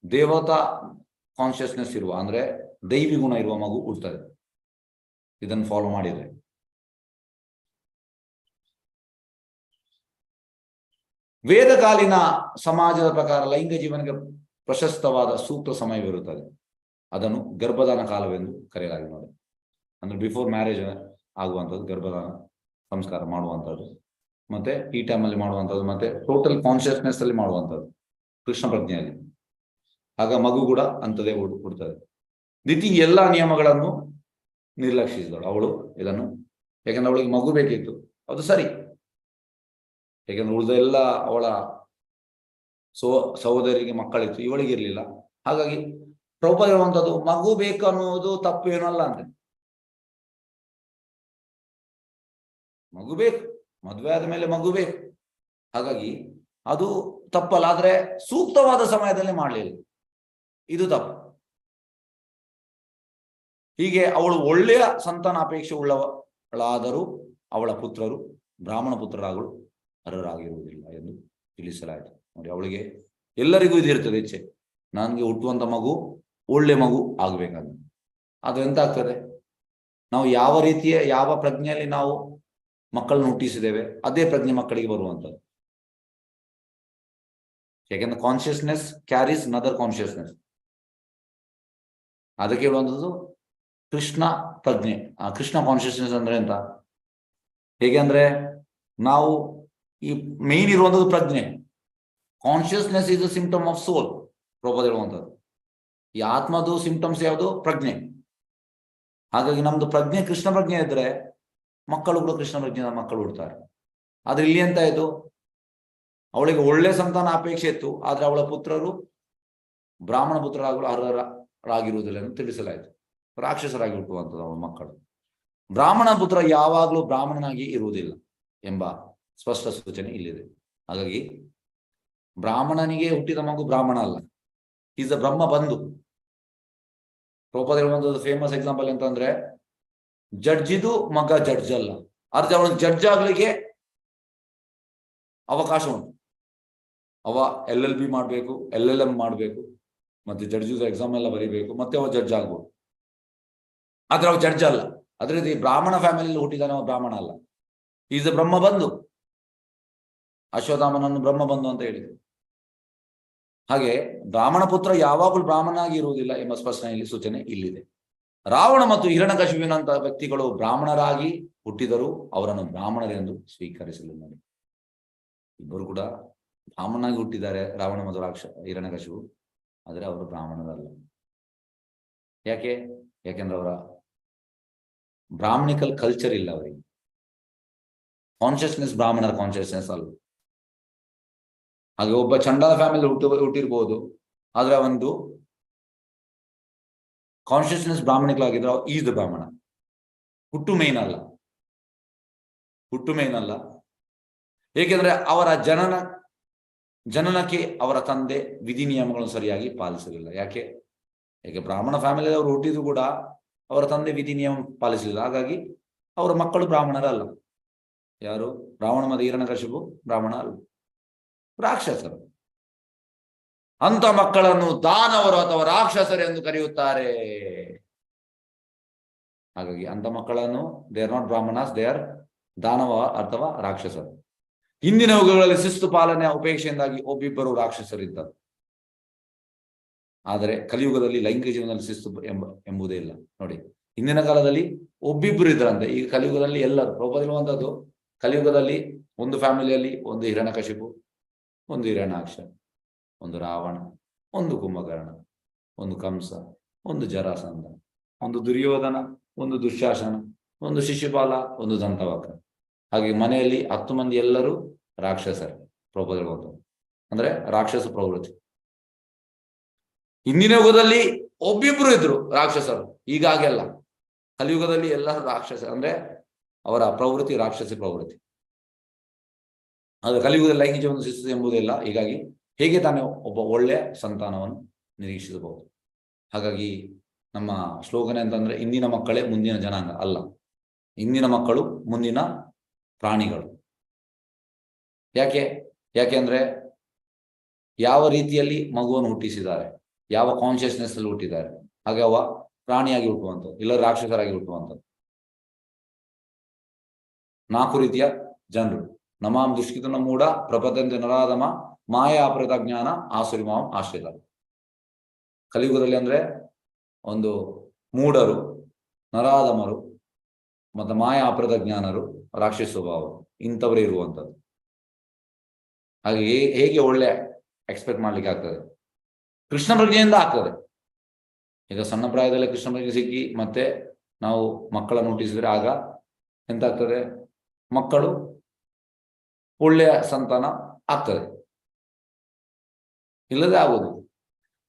ದೇವತಾ ಕಾನ್ಶಿಯಸ್ನೆಸ್ ಇರುವ, ಅಂದ್ರೆ ದೈವಿ ಗುಣ ಇರುವ ಮಗು ಹುಡ್ತದೆ. ಇದನ್ನು ಫಾಲೋ ಮಾಡಿದ್ರೆ ವೇದಕಾಲೀನ ಸಮಾಜದ ಪ್ರಕಾರ ಲೈಂಗಿಕ ಜೀವನಕ್ಕೆ ಪ್ರಶಸ್ತವಾದ ಸೂಕ್ತ ಸಮಯವಿರುತ್ತದೆ. ಅದನ್ನು ಗರ್ಭಧಾನ ಕಾಲವೆಂದು ಕರೆಯಲಾಗಿದೆ ನೋಡಿ. ಅಂದ್ರೆ ಬಿಫೋರ್ ಮ್ಯಾರೇಜ್ ಆಗುವಂಥದ್ದು ಗರ್ಭಧಾನ ಸಂಸ್ಕಾರ ಮಾಡುವಂಥದ್ದು, ಮತ್ತೆ ಈ ಟೈಮಲ್ಲಿ ಮಾಡುವಂಥದ್ದು, ಮತ್ತೆ ಟೋಟಲ್ ಕಾನ್ಶಿಯಸ್ನೆಸ್ ಅಲ್ಲಿ ಮಾಡುವಂಥದ್ದು ಕೃಷ್ಣ ಪ್ರಜ್ಞೆಯಲ್ಲಿ. ಆಗ ಮಗು ಕೂಡ ಅಂಥದ್ದೇ ಹುಡ್ತದೆ. ದಿತಿ ಎಲ್ಲ ನಿಯಮಗಳನ್ನು ನಿರ್ಲಕ್ಷಿಸಿದಳು ಅವಳು ಇದನ್ನು. ಯಾಕಂದ್ರೆ ಅವಳಿಗೆ ಮಗು ಬೇಕಿತ್ತು, ಅದು ಸರಿ. ಯಾಕಂದ್ರೆ ಉಳಿದೆಲ್ಲ ಅವಳ ಸಹೋದರಿಗೆ ಮಕ್ಕಳಿತ್ತು, ಇವಳಿಗೆ ಇರ್ಲಿಲ್ಲ. ಹಾಗಾಗಿ ಪ್ರಭುಪಾದ ಹೇಳುವಂಥದ್ದು ಮಗು ಬೇಕು ಅನ್ನೋದು ತಪ್ಪು ಏನಲ್ಲ ಅಂದ್ರೆ. ಮಗು ಬೇಕು, ಮದುವೆ ಆದ ಮೇಲೆ ಮಗು ಬೇಕು. ಹಾಗಾಗಿ ಅದು ತಪ್ಪಲ್ಲ. ಆದ್ರೆ ಸೂಕ್ತವಾದ ಸಮಯದಲ್ಲಿ ಮಾಡಲಿಲ್ಲ, ಇದು ತಪ್ಪು. ಹೀಗೆ ಅವಳು ಒಳ್ಳೆಯ ಸಂತಾನ ಅಪೇಕ್ಷೆ ಉಳ್ಳವಳಾದರೂ ಅವಳ ಪುತ್ರರು ಬ್ರಾಹ್ಮಣ ಪುತ್ರರಾಗಲು ಅರ್ಹರಾಗಿರುವುದಿಲ್ಲ ಎಂದು ತಿಳಿಸಲಾಯಿತು. ನೋಡಿ, ಅವಳಿಗೆ ಎಲ್ಲರಿಗೂ ಇದಿರ್ತದೆ ಇಚ್ಛೆ, ನನಗೆ ಹುಟ್ಟುವಂತ ಮಗು ಒಳ್ಳೆ ಮಗು ಆಗ್ಬೇಕಂತ. ಅದು ಎಂತ ಆಗ್ತದೆ, ನಾವು ಯಾವ ಪ್ರಜ್ಞೆಯಲ್ಲಿ ನಾವು ಮಕ್ಕಳನ್ನು ಹುಟ್ಟಿಸಿದ್ದೇವೆ ಅದೇ ಪ್ರಜ್ಞೆ ಮಕ್ಕಳಿಗೆ ಬರುವಂಥದ್ದು. ಯಾಕೆಂದ್ರೆ ಕಾನ್ಶಿಯಸ್ನೆಸ್ ಕ್ಯಾರೀಸ್ ನದರ್ ಕಾನ್ಶಿಯಸ್ನೆಸ್. ಅದಕ್ಕೆ ಹೇಳುವಂಥದ್ದು ಕೃಷ್ಣ ಪ್ರಜ್ಞೆ. ಕೃಷ್ಣ ಕಾನ್ಶಿಯಸ್ನೆಸ್ ಅಂದ್ರೆ ಎಂತ, ಹೇಗೆ ಅಂದ್ರೆ ನಾವು ಈ ಮೇನ್ ಇರುವಂಥದ್ದು ಪ್ರಜ್ಞೆ. Consciousness is a symptom of soul. Prabhupada ಹೇಳುವಂಥದ್ದು ಈ ಆತ್ಮದು ಸಿಂಪ್ಟಮ್ಸ್ ಯಾವುದು? ಪ್ರಜ್ಞೆ. ಹಾಗಾಗಿ ನಮ್ದು ಪ್ರಜ್ಞೆ ಕೃಷ್ಣ ಪ್ರಜ್ಞೆ ಇದ್ರೆ ಮಕ್ಕಳು ಕೂಡ ಕೃಷ್ಣ ಪ್ರಜ್ಞೆಯ ಮಕ್ಕಳು ಹುಡ್ತಾರೆ. ಆದ್ರೆ ಇಲ್ಲಿ ಎಂತ ಆಯ್ತು, ಅವಳಿಗೆ ಒಳ್ಳೆ ಸಂತಾನ ಅಪೇಕ್ಷೆ ಇತ್ತು, ಆದ್ರೆ ಅವಳ ಪುತ್ರರು ಬ್ರಾಹ್ಮಣ ಪುತ್ರರಾಗಲು ಅರ್ಹರಾಗಿರುವುದಿಲ್ಲ ಎಂದು ತಿಳಿಸಲಾಯಿತು. ರಾಕ್ಷಸರಾಗಿ ಹುಟ್ಟುವಂಥದ್ದು ಅವಳ ಮಕ್ಕಳು. ಬ್ರಾಹ್ಮಣ ಪುತ್ರ ಯಾವಾಗಲೂ ಬ್ರಾಹ್ಮಣನಾಗಿ ಇರುವುದಿಲ್ಲ ಎಂಬ ಸ್ಪಷ್ಟ ಸೂಚನೆ ಇಲ್ಲಿದೆ. ಹಾಗಾಗಿ ಬ್ರಾಹ್ಮಣನಿಗೆ ಹುಟ್ಟಿದ ಮಗು ಬ್ರಾಹ್ಮಣ ಅಲ್ಲ, ಈಸ್ ಅ ಬ್ರಹ್ಮ ಬಂಧು. ಪ್ರಭುಪಾದ ಹೇಳುವಂಥದ್ದು ಫೇಮಸ್ ಎಕ್ಸಾಂಪಲ್ ಅಂತಂದ್ರೆ, ಜಡ್ಜಿದು ಮಗ ಜಡ್ಜ್ ಅಲ್ಲ, ಅರ್ಧ ಅವನಿಗೆ ಜಡ್ಜ್ ಆಗ್ಲಿಕ್ಕೆ ಅವಕಾಶ ಉಂಟು. ಅವ LLB ಮಾಡಬೇಕು, LLM ಮಾಡಬೇಕು, ಮತ್ತೆ ಜಡ್ಜ್ ಎಕ್ಸಾಮ್ ಎಲ್ಲ ಬರೀಬೇಕು, ಮತ್ತೆ ಅವ ಜಡ್ಜ್ ಆಗ್ಬೋದು. ಆದ್ರೆ ಅವ ಜಡ್ಜ್ ಅಲ್ಲ. ಅದೇ ರೀತಿ ಬ್ರಾಹ್ಮಣ ಫ್ಯಾಮಿಲಿಯಲ್ಲಿ ಹುಟ್ಟಿದಾನೆ, ಅವ ಬ್ರಾಹ್ಮಣ ಅಲ್ಲ, ಈಸ್ ಅ ಬ್ರಹ್ಮ ಬಂಧು. ಅಶ್ವತ್ಥಾಮನನ್ನು ಬ್ರಹ್ಮ ಬಂಧು ಅಂತ ಹೇಳಿದ್ರು. ಹಾಗೆ ಬ್ರಾಹ್ಮಣ ಪುತ್ರ ಯಾವಾಗಲೂ ಬ್ರಾಹ್ಮಣನಾಗಿ ಇರುವುದಿಲ್ಲ ಎಂಬ ಸ್ಪಷ್ಟನೆಯಲ್ಲಿ ಸೂಚನೆ ಇಲ್ಲಿದೆ. ರಾವಣ ಮತ್ತು ಹಿರಣ್ಯಕಶಿಪುವಿನಂತ ವ್ಯಕ್ತಿಗಳು ಬ್ರಾಹ್ಮಣರಾಗಿ ಹುಟ್ಟಿದರೂ ಅವರನ್ನು ಬ್ರಾಹ್ಮಣರೆಂದು ಸ್ವೀಕರಿಸಲಿಲ್ಲ. ನೋಡಿ, ಇಬ್ಬರು ಕೂಡ ಬ್ರಾಹ್ಮಣನಾಗಿ ಹುಟ್ಟಿದ್ದಾರೆ, ರಾವಣ ಮತ್ತು ಹಿರಣ್ಯಕಶಿಪು, ಆದರೆ ಅವರು ಬ್ರಾಹ್ಮಣರಲ್ಲ. ಯಾಕೆಂದ್ರೆ ಅವರ ಬ್ರಾಹ್ಮಣಿಕಲ್ ಕಲ್ಚರ್ ಇಲ್ಲ ಅವರಿಗೆ. ಕಾನ್ಶಿಯಸ್ನೆಸ್ ಬ್ರಾಹ್ಮಣರ ಕಾನ್ಶಿಯಸ್ನೆಸ್ ಅಲ್ಲ. ಹಾಗೆ ಒಬ್ಬ ಚಂಡಾಲ ಫ್ಯಾಮಿಲಿ ಹುಟ್ಟಿರ್ಬೋದು, ಆದ್ರೆ ಒಂದು ಕಾನ್ಶಿಯಸ್ನೆಸ್ ಬ್ರಾಹ್ಮಣಿಕಲ್ ಆಗಿದ್ರೆ ಈಸ್ ದ ಬ್ರಾಹ್ಮಣ. ಹುಟ್ಟು ಮೇನ್ ಅಲ್ಲ. ಏಕೆಂದ್ರೆ ಅವರ ಜನನಕ್ಕೆ ಅವರ ತಂದೆ ವಿಧಿ ನಿಯಮಗಳನ್ನು ಸರಿಯಾಗಿ ಪಾಲಿಸಲಿಲ್ಲ. ಯಾಕೆ ಬ್ರಾಹ್ಮಣ ಫ್ಯಾಮಿಲಿಯಲ್ಲಿ ಅವರು ಹುಟ್ಟಿದ್ರು ಕೂಡ ಅವರ ತಂದೆ ವಿಧಿ ನಿಯಮ ಪಾಲಿಸಲಿಲ್ಲ. ಹಾಗಾಗಿ ಅವರ ಮಕ್ಕಳು ಬ್ರಾಹ್ಮಣರಲ್ಲ. ಯಾರು? ರಾವಣ ಮತ್ತು ಹಿರಣ್ಯಕಶಿಪು ಬ್ರಾಹ್ಮಣ ಅಲ್ಲ, ರಾಕ್ಷಸರು. ಅಂತ ಮಕ್ಕಳನ್ನು ದಾನವರು ಅಥವಾ ರಾಕ್ಷಸರು ಎಂದು ಕರೆಯುತ್ತಾರೆ. ಹಾಗಾಗಿ ಅಂತ ಮಕ್ಕಳನ್ನು they are not Brahmanas, they are ದಾನವ ಅಥವಾ ರಾಕ್ಷಸರು. ಹಿಂದಿನ ಯುಗಗಳಲ್ಲಿ ಶಿಸ್ತು ಪಾಲನೆಯ ಉಪೇಕ್ಷೆಯಿಂದಾಗಿ ಒಬ್ಬಿಬ್ಬರು ರಾಕ್ಷಸರಿದ್ದರು. ಆದರೆ ಕಲಿಯುಗದಲ್ಲಿ ಲೈಂಗಿಕ ಜೀವನದಲ್ಲಿ ಶಿಸ್ತು ಎಂಬುದೇ ಇಲ್ಲ. ನೋಡಿ, ಹಿಂದಿನ ಕಾಲದಲ್ಲಿ ಒಬ್ಬಿಬ್ಬರು ಇದ್ರಂತೆ, ಈಗ ಕಲಿಯುಗದಲ್ಲಿ ಎಲ್ಲರೂ. ಪ್ರಭುಪಾದಿರುವಂಥದ್ದು ಕಲಿಯುಗದಲ್ಲಿ ಒಂದು ಫ್ಯಾಮಿಲಿಯಲ್ಲಿ ಒಂದು ಹಿರಣ್ಯಕಶಿಪು, ಒಂದು ಹಿರಣ್ಯಾಕ್ಷ, ಒಂದು ರಾವಣ, ಒಂದು ಕುಂಭಕರ್ಣ, ಒಂದು ಕಂಸ, ಒಂದು ಜರಾಸಂಧ, ಒಂದು ದುರ್ಯೋಧನ, ಒಂದು ದುಶ್ಯಾಸನ, ಒಂದು ಶಿಶುಪಾಲ, ಒಂದು ದಂತವಕ್ರ. ಹಾಗೆ ಮನೆಯಲ್ಲಿ 10 ಮಂದಿ ಎಲ್ಲರೂ ರಾಕ್ಷಸರು. ಪ್ರಭುಗಳು ಅಂದ್ರೆ ರಾಕ್ಷಸ ಪ್ರವೃತ್ತಿ. ಹಿಂದಿನ ಯುಗದಲ್ಲಿ ಒಬ್ಬಿಬ್ರು ಇದ್ರು ರಾಕ್ಷಸರು, ಈಗಾಗೆಲ್ಲ ಕಲಿಯುಗದಲ್ಲಿ ಎಲ್ಲರೂ ರಾಕ್ಷಸ, ಅಂದ್ರೆ ಅವರ ಪ್ರವೃತ್ತಿ ರಾಕ್ಷಸಿ ಪ್ರವೃತ್ತಿ. ಆದರೆ ಕಲಿಯುಗದಲ್ಲಿ ಲೈಂಗಿಕ ಜೀವನ ಶಿಸ್ತು ಎಂಬುದಿಲ್ಲ. ಹೀಗಾಗಿ ಹೇಗೆ ತಾನೇ ಒಬ್ಬ ಒಳ್ಳೆಯ ಸಂತಾನವನ್ನು ನಿರೀಕ್ಷಿಸಬಹುದು. ಹಾಗಾಗಿ ನಮ್ಮ ಶ್ಲೋಗನೆ ಅಂತಂದ್ರೆ ಇಂದಿನ ಮಕ್ಕಳೇ ಮುಂದಿನ ಜನಾಂಗ ಅಲ್ಲ, ಇಂದಿನ ಮಕ್ಕಳು ಮುಂದಿನ ಪ್ರಾಣಿಗಳು. ಯಾಕೆಂದ್ರೆ ಯಾವ ರೀತಿಯಲ್ಲಿ ಮಗುವನ್ನು ಹುಟ್ಟಿಸಿದ್ದಾರೆ, ಯಾವ ಕಾನ್ಶಿಯಸ್ನೆಸ್ ಅಲ್ಲಿ ಹುಟ್ಟಿದ್ದಾರೆ, ಹಾಗೆ ಅವ ಪ್ರಾಣಿಯಾಗಿ ಹುಟ್ಟುವಂಥದ್ದು, ಇಲ್ಲ ರಾಕ್ಷಸರಾಗಿ ಹುಟ್ಟುವಂಥದ್ದು. 4 ರೀತಿಯ ಜನರು. ನಮಾಂ ದುಷ್ಕೃತನ ಮೂಢ ಪ್ರಪದಂತೆ ನರಾಧಮ ಮಾಯಾ ಅಪೃತ ಜ್ಞಾನ ಆಸುರಿಮಾಂ ಆಶ್ರಿತ. ಕಲಿಯುಗದಲ್ಲಿ ಅಂದ್ರೆ ಒಂದು ಮೂಢರು, ನರಾಧಮರು ಮತ್ತು ಮಾಯಾ ಅಪೃತ ಜ್ಞಾನರು, ರಾಕ್ಷಸ ಸ್ವಭಾವ, ಇಂಥವರೇ ಇರುವಂಥದ್ದು. ಹಾಗೆ ಹೇಗೆ ಒಳ್ಳೆ ಎಕ್ಸ್ಪೆಕ್ಟ್ ಮಾಡ್ಲಿಕ್ಕೆ ಆಗ್ತದೆ? ಕೃಷ್ಣ ಪ್ರಜ್ಞೆಯಿಂದ ಆಗ್ತದೆ. ಈಗ ಸಣ್ಣ ಪ್ರಾಯದಲ್ಲೇ ಕೃಷ್ಣ ಪ್ರಜ್ಞೆ ಸಿಕ್ಕಿ ಮತ್ತೆ ನಾವು ಮಕ್ಕಳನ್ನು ಹುಟ್ಟಿಸಿದ್ರೆ ಆಗ ಎಂತಾಗ್ತದೆ? ಮಕ್ಕಳು ಒಳ್ಳೆಯ ಸಂತಾನ ಆಗ್ತದೆ. ಇಲ್ಲದೆ ಆಗುವುದು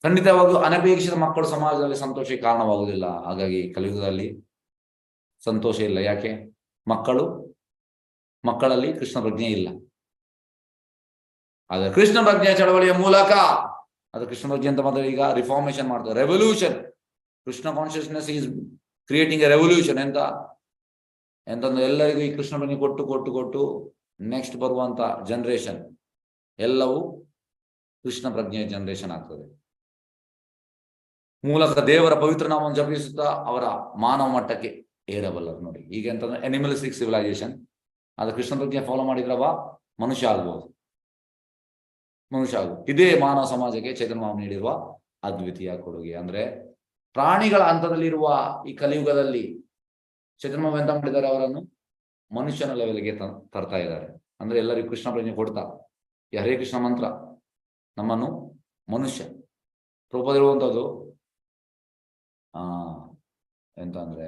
ಖಂಡಿತವಾಗಿಯೂ ಅನಪೇಕ್ಷಿತ ಮಕ್ಕಳು ಸಮಾಜದಲ್ಲಿ ಸಂತೋಷಕ್ಕೆ ಕಾರಣವಾಗುವುದಿಲ್ಲ. ಹಾಗಾಗಿ ಕಲಿಯುಗದಲ್ಲಿ ಸಂತೋಷ ಇಲ್ಲ. ಯಾಕೆ? ಮಕ್ಕಳಲ್ಲಿ ಕೃಷ್ಣ ಪ್ರಜ್ಞೆ ಇಲ್ಲ. ಆದರೆ ಕೃಷ್ಣ ಪ್ರಜ್ಞೆ ಚಳವಳಿಯ ಮೂಲಕ, ಅದು ಕೃಷ್ಣ ಪ್ರಜ್ಞೆ ಅಂತ ಮಾತ್ರ ಈಗ ರಿಫಾರ್ಮೇಶನ್ ಮಾಡ್ತಾರೆ, revolution. Krishna consciousness is creating a revolution ಎಂತಂದ್ರೆ ಎಲ್ಲರಿಗೂ ಈ ಕೃಷ್ಣ ಪ್ರಜ್ಞೆ ಕೊಟ್ಟು ನೆಕ್ಸ್ಟ್ ಬರುವಂತ ಜನರೇಷನ್ ಎಲ್ಲವೂ ಕೃಷ್ಣ ಪ್ರಜ್ಞೆಯ ಜನರೇಷನ್ ಆಗ್ತದೆ. ಮೂಲಕ ದೇವರ ಪವಿತ್ರ ನಾಮವನ್ನು ಜಪಿಸುತ್ತಾ ಅವರ ಮಾನವ ಮಟ್ಟಕ್ಕೆ ಏರಬಲ್ಲರು. ನೋಡಿ, ಈಗ ಅಂತಂದ್ರೆ ಅನಿಮಲಿಸ್ಟಿಕ್ ಸಿವಿಲೈಸೇಷನ್, ಅದು ಕೃಷ್ಣ ಪ್ರಜ್ಞೆ ಫಾಲೋ ಮಾಡಿದ್ರವ ಮನುಷ್ಯ ಆಗ್ಬೋದು. ಇದೇ ಮಾನವ ಸಮಾಜಕ್ಕೆ ಚೈತನ್ಯ ಮಾವು ನೀಡಿರುವ ಅದ್ವಿತೀಯ ಕೊಡುಗೆ. ಅಂದ್ರೆ ಪ್ರಾಣಿಗಳ ಹಂತದಲ್ಲಿರುವ ಈ ಕಲಿಯುಗದಲ್ಲಿ ಚೈತನ್ಯ ಮಾವು ಎಂತ ಮಾಡಿದ್ದಾರೆ? ಅವರನ್ನು ಮನುಷ್ಯನ ಲೆವೆಲ್ಗೆ ತರ್ತಾ ಇದ್ದಾರೆ. ಅಂದ್ರೆ ಎಲ್ಲರಿಗೂ ಕೃಷ್ಣ ಪ್ರಜ್ಞೆ ಕೊಡ್ತಾ ಈ ಹರೇ ಕೃಷ್ಣ ಮಂತ್ರ ನಮ್ಮನ್ನು ಮನುಷ್ಯ ರೂಪದಿರುವಂಥದ್ದು. ಎಂತ ಅಂದ್ರೆ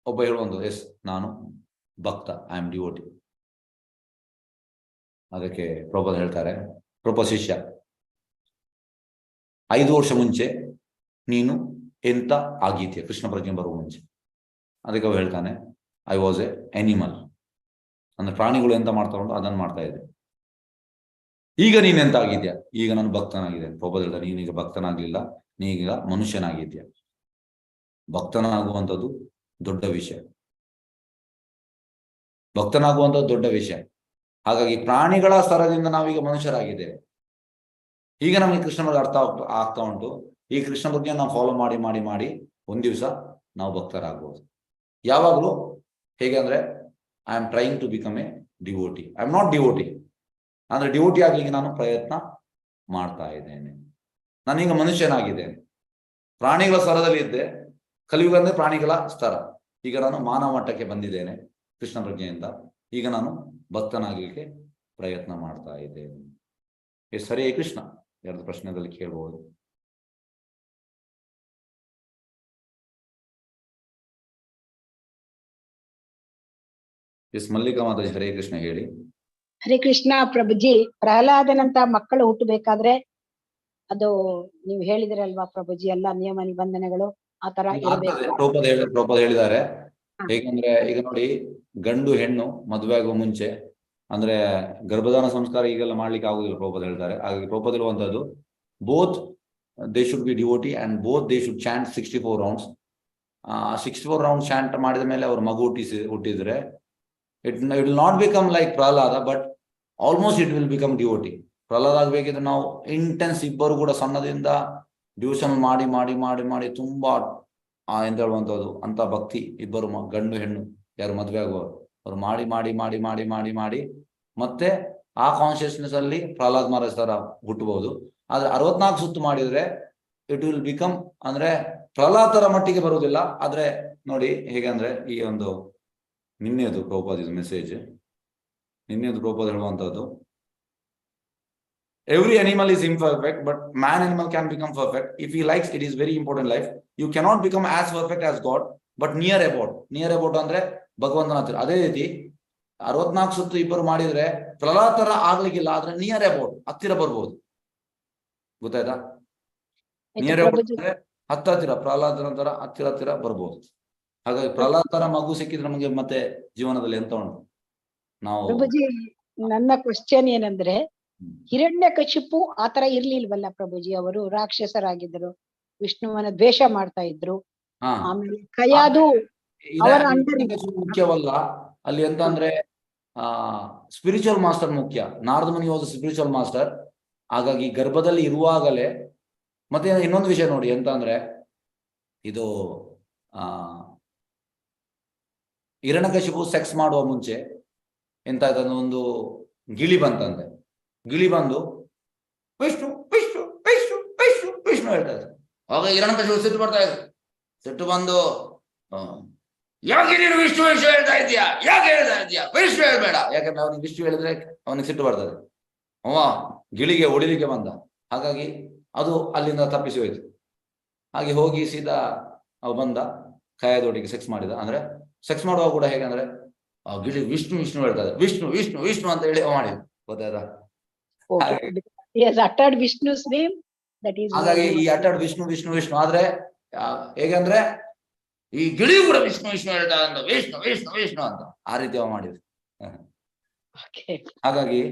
ಒಬ್ಬ ಹೇಳುವಂಥದ್ದು, ಎಸ್ ನಾನು ಭಕ್ತ, ಐ ಆಮ್ ಡಿವೋಟಿ. ಅದಕ್ಕೆ ಪ್ರಭುಪಾದ ಹೇಳ್ತಾರೆ, ಪ್ರಭುಪಾದ ಶಿಷ್ಯ 5 ವರ್ಷ ಮುಂಚೆ ನೀನು ಎಂತ ಆಗಿದ್ಯಾ ಕೃಷ್ಣ ಪ್ರಜ್ಞೆ ಬರುವ ಮುಂಚೆ? ಅದಕ್ಕೆ ಅವ ಹೇಳ್ತಾನೆ, ಐ ವಾಸ್ ಎ ಅನಿಮಲ್. ಅಂದ್ರೆ ಪ್ರಾಣಿಗಳು ಎಂತ ಮಾಡ್ತಾ ಉಂಟು ಅದನ್ನು ಮಾಡ್ತಾ ಇದ್ದೆ. ಈಗ ನೀನ್ ಎಂತ ಆಗಿದ್ಯಾ? ಈಗ ನಾನು ಭಕ್ತನಾಗಿದ್ದೇನೆ. ಪ್ರಭುಪಾದ ಹೇಳ್ತಾರೆ, ನೀನೀಗ ಭಕ್ತನಾಗ್ಲಿಲ್ಲ, ನೀಗ ಮನುಷ್ಯನಾಗಿದ್ಯಾ. ಭಕ್ತನಾಗುವಂಥದ್ದು ದೊಡ್ಡ ವಿಷಯ. ಹಾಗಾಗಿ ಪ್ರಾಣಿಗಳ ಸ್ತರದಿಂದ ನಾವೀಗ ಮನುಷ್ಯರಾಗಿದ್ದೇವೆ. ಈಗ ನಮಗೆ ಕೃಷ್ಣ ಬಗ್ಗೆ ಅರ್ಥ ಆಗ್ತಾ ಉಂಟು. ಈ ಕೃಷ್ಣ ಬಗ್ಗೆ ನಾವು ಫಾಲೋ ಮಾಡಿ ಒಂದ್ ದಿವಸ ನಾವು ಭಕ್ತರಾಗಬಹುದು. ಯಾವಾಗಲೂ ಹೇಗೆ ಅಂದ್ರೆ, I am trying to become a devotee. I am not devotee. ಅಂದ್ರೆ ಡಿವೋಟಿ ಆಗ್ಲಿಕ್ಕೆ ನಾನು ಪ್ರಯತ್ನ ಮಾಡ್ತಾ ಇದ್ದೇನೆ. ನಾನೀಗ ಮನುಷ್ಯನಾಗಿದ್ದೇನೆ. ಪ್ರಾಣಿಗಳ ಸ್ತರದಲ್ಲಿ ಇದ್ದೆ, ಕಲಿಯುಗ ಅಂದ್ರೆ ಪ್ರಾಣಿಗಳ ಸ್ತರ. ಈಗ ನಾನು ಮಾನವ ಮಟ್ಟಕ್ಕೆ ಬಂದಿದ್ದೇನೆ ಕೃಷ್ಣ ಪ್ರಜ್ಞೆಯಿಂದ. ಈಗ ನಾನು ಭಕ್ತನಾಗಲಿಕ್ಕೆ ಪ್ರಯತ್ನ ಮಾಡ್ತಾ ಇದ್ದೇನೆ. ಹರೇ ಕೃಷ್ಣ 2 ಪ್ರಶ್ನೆದಲ್ಲಿ ಕೇಳಬಹುದು. ಎಸ್ ಮಲ್ಲಿಕಾ ಮಾತಾಜಿ, ಹರೇ ಕೃಷ್ಣ ಹೇಳಿ. ಹರೇ ಕೃಷ್ಣ ಪ್ರಭುಜಿ. ಪ್ರಹ್ಲಾದನಂತ ಮಕ್ಕಳು ಹುಟ್ಟಬೇಕಾದ್ರೆ ಅದು ನೀವು ಹೇಳಿದ್ರಲ್ವಾ ಪ್ರಭುಜಿ, ಎಲ್ಲ ನಿಯಮ ನಿಬಂಧನೆಗಳು ಆ ತರ ಪ್ರಭುಪಾದ ಹೇಳಿದ್ದಾರೆ. ಹೇಗಂದ್ರೆ ಈಗ ನೋಡಿ, ಗಂಡು ಹೆಣ್ಣು ಮದುವೆ ಆಗುವ ಮುಂಚೆ ಅಂದ್ರೆ ಗರ್ಭಧಾನ ಸಂಸ್ಕಾರ ಈಗೆಲ್ಲ ಮಾಡ್ಲಿಕ್ಕೆ ಆಗುದಿಲ್ಲ, ಪ್ರಭುಪಾದ ಹೇಳ್ತಾರೆ. ಹಾಗಾಗಿ ಪ್ರಭುಪಾದ ಇರುವಂತದ್ದು, both they should be devotee and both they should chant 64 rounds. 64 rounds chant ಮಾಡಿದ ಮೇಲೆ ಅವ್ರ ಮಗು ಹುಟ್ಟಿದ್ರೆ it will not become like Prahlada, but almost it will become devotee. Prahlada ಆಗ್ಬೇಕಿದ್ರೆ ನಾವು ಇಂಟೆನ್ಸ್ ಇಬ್ಬರು ಕೂಡ ಸಣ್ಣದಿಂದ ಡ್ಯೂಷನ್ ಮಾಡಿ ತುಂಬಾ ಎಂತ ಹೇಳುವಂಥದ್ದು ಅಂತ ಭಕ್ತಿ ಇಬ್ಬರು ಗಂಡು ಹೆಣ್ಣು ಯಾರು ಮದುವೆ ಆಗುವವರು ಅವ್ರು ಮಾಡಿ ಮತ್ತೆ ಆ ಕಾನ್ಶಿಯಸ್ನೆಸ್ ಅಲ್ಲಿ ಪ್ರಹ್ಲಾದ್ ಮಹಾರಾಜ್ ತರ ಹುಟ್ಟಬಹುದು. ಆದ್ರೆ 64 ಸುತ್ತು ಮಾಡಿದ್ರೆ ಇಟ್ ವಿಲ್ ಬಿಕಮ್ ಅಂದ್ರೆ ಪ್ರಹ್ಲಾದ್ ತರ ಮಟ್ಟಿಗೆ ಬರುವುದಿಲ್ಲ. ಆದ್ರೆ ನೋಡಿ ಹೇಗೆ ಅಂದ್ರೆ, ಈ ಒಂದು ನಿನ್ನೆದು ಪ್ರಭುಪಾದ ಮೆಸೇಜ್, ನಿನ್ನೆದು ಪ್ರಭುಪಾದ ಹೇಳುವಂತದ್ದು. Every animal is imperfect, but man animal can become perfect if he likes. It is very important life. You cannot become as perfect as God, but near about. Near about ಅಂದ್ರೆ ಭಗವಂತನ ಹತ್ತಿರ. ಅದೇ ರೀತಿ 64 ಸುತ್ತು ಇಬ್ಬರು ಮಾಡಿದ್ರೆ ಪ್ರಹ್ಲಾದ ತರ ಆಗ್ಲಿಕ್ಕಿಲ್ಲ, ಆದ್ರೆ ನಿಯರ್ ಅಬೌಟ್ ಹತ್ತಿರ ಬರ್ಬೋದು. ಗೊತ್ತಾಯ್ತಾ? ನಿಯರ್ ಅಬೌಟ್ ಅಂದ್ರೆ ಹತ್ತಿರ, ಪ್ರಹ್ಲಾದ ನಂತರ ಹತ್ತಿರ ಬರ್ಬೋದು. ಹಾಗಾಗಿ ಪ್ರಹ್ಲಾದ ತರ ಮಗು ಸಿಕ್ಕಿದ್ರೆ ನಮಗೆ ಮತ್ತೆ ಜೀವನದಲ್ಲಿ ಎಂತ ಉಂಟು ನಾವು. ಪ್ರಭುಜಿ, ನನ್ನ ಕ್ವಶನ್ ಏನಂದ್ರೆ, ಹಿರಣ್ಯಕಶಿಪು ಆತರ ಇರ್ಲಿಲ್ವಲ್ಲ ಪ್ರಭುಜಿ? ಅವರು ರಾಕ್ಷಸರಾಗಿದ್ರು, ವಿಷ್ಣುವನ್ನ ದ್ವೇಷ ಮಾಡ್ತಾ ಇದ್ರು. ಆಮೇಲೆ ಕಯಾದು ಅವರ ಮುಖ್ಯವಲ್ಲ ಅಲ್ಲಿ ಎಂತ ಅಂದ್ರೆ ಸ್ಪಿರಿಚುವಲ್ ಮಾಸ್ಟರ್ ಮುಖ್ಯ. ನಾರದ ಮುನಿ ವಾಸ್ ಸ್ಪಿರಿಚುವಲ್ ಮಾಸ್ಟರ್. ಹಾಗಾಗಿ ಗರ್ಭದಲ್ಲಿ ಇರುವಾಗಲೇ. ಮತ್ತೆ ಇನ್ನೊಂದು ವಿಷಯ ನೋಡಿ ಎಂತ ಅಂದ್ರೆ, ಇದು ಹಿರಣ್ಯಕಶಿಪು ಸೆಕ್ಸ್ ಮಾಡುವ ಮುಂಚೆ ಎಂತ ಆಯ್ತಂದ್ರೆ ಒಂದು ಗಿಳಿ ಬಂತಂತೆ. ಗಿಳಿ ಬಂದು ವಿಷ್ಣು ವಿಷ್ಣು ವಿಷ್ಣು ವಿಷ್ಣು ವಿಷ್ಣು ಹೇಳ್ತಾ ಇದ್ರು. ಆಗ ಹಿರಣ್ಯಕಶಿಪು ಸಿಟ್ಟು ಬರ್ತಾ ಇದ್ರು. ಸಿಟ್ಟು ಬಂದು, ಯಾಕೆ ನೀನು ವಿಷ್ಣು ವಿಷ್ಣು ಹೇಳ್ತಾ ಇದೀಯಾ, ಯಾಕೆ ಹೇಳ್ತಾ ಇದೀಯಾ, ವಿಷ್ಣು ಹೇಳ್ಬೇಡ. ಯಾಕಂದ್ರೆ ಅವನಿಗೆ ವಿಷ್ಣು ಹೇಳಿದ್ರೆ ಅವನಿಗೆ ಸಿಟ್ಟು ಬರ್ತದೆ. ಅವ ಗಿಳಿಗೆ ಹೊಡಿಲಿಕ್ಕೆ ಬಂದ. ಹಾಗಾಗಿ ಅದು ಅಲ್ಲಿಂದ ತಪ್ಪಿಸಿ ಹೋಯ್ತು. ಹಾಗೆ ಹೋಗಿ ಸೀದಾ ಅವ ಬಂದ, ಕಯಾದೊಟ್ಟಿಗೆ ಸೆಕ್ಸ್ ಮಾಡಿದ. ಅಂದ್ರೆ ಸೆಕ್ಸ್ ಮಾಡುವಾಗ ಕೂಡ ಹೇಗಂದ್ರೆ ಆ ಗಿಳಿ ವಿಷ್ಣು ವಿಷ್ಣು ಹೇಳ್ತಾ ಇದೆ, ವಿಷ್ಣು ವಿಷ್ಣು ವಿಷ್ಣು ಅಂತ ಹೇಳಿ ಮಾಡಿದ. ಗೊತ್ತಾಯ್ತಾ? ಹಾಗಾಗಿ ಈ ಅಟರ್ಡ್ ವಿಷ್ಣು ವಿಷ್ಣು ವಿಷ್ಣು ಆದ್ರೆ ಹೇಗಂದ್ರೆ ಈ ಗಿಳಿಯು ಕೂಡ ವಿಷ್ಣು ವಿಷ್ಣು ಹೇಳ್ತಾ ಅಂತ, ವಿಷ್ಣು ವಿಷ್ಣು ವಿಷ್ಣು ಅಂತ ಆ ರೀತಿ ಮಾಡಿದ್ರು. ಹಾಗಾಗಿ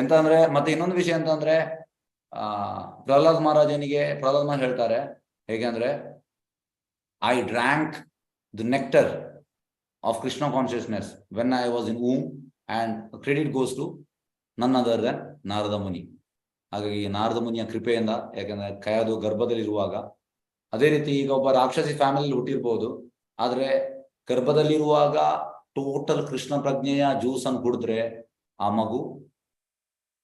ಎಂತ ಅಂದ್ರೆ, ಮತ್ತೆ ಇನ್ನೊಂದು ವಿಷಯ ಎಂತ ಅಂದ್ರೆ, ಪ್ರಹ್ಲಾದ್ ಮಹಾರಾಜನಿಗೆ ಪ್ರಹ್ಲಾದ್ ಮಹಾರಾಜ್ ಹೇಳ್ತಾರೆ ಹೇಗೆ ಅಂದ್ರೆ, I drank the nectar of Krishna consciousness when I was in womb and credit goes to none other than Narada Muni. ಹಾಗಾಗಿ ನಾರದ ಮುನಿಯ ಕೃಪೆಯಿಂದ, ಯಾಕಂದ್ರೆ ಕಯಾದು ಗರ್ಭದಲ್ಲಿರುವಾಗ, ಅದೇ ರೀತಿ ಈಗ ಒಬ್ಬ ರಾಕ್ಷಸಿ ಫ್ಯಾಮಿಲಿ ಹುಟ್ಟಿರ್ಬೋದು, ಆದ್ರೆ ಗರ್ಭದಲ್ಲಿರುವಾಗ ಟೋಟಲ್ ಕೃಷ್ಣ ಪ್ರಜ್ಞೆಯ ಜ್ಯೂಸ್ ಅನ್ನು ಕುಡಿದ್ರೆ ಆ ಮಗು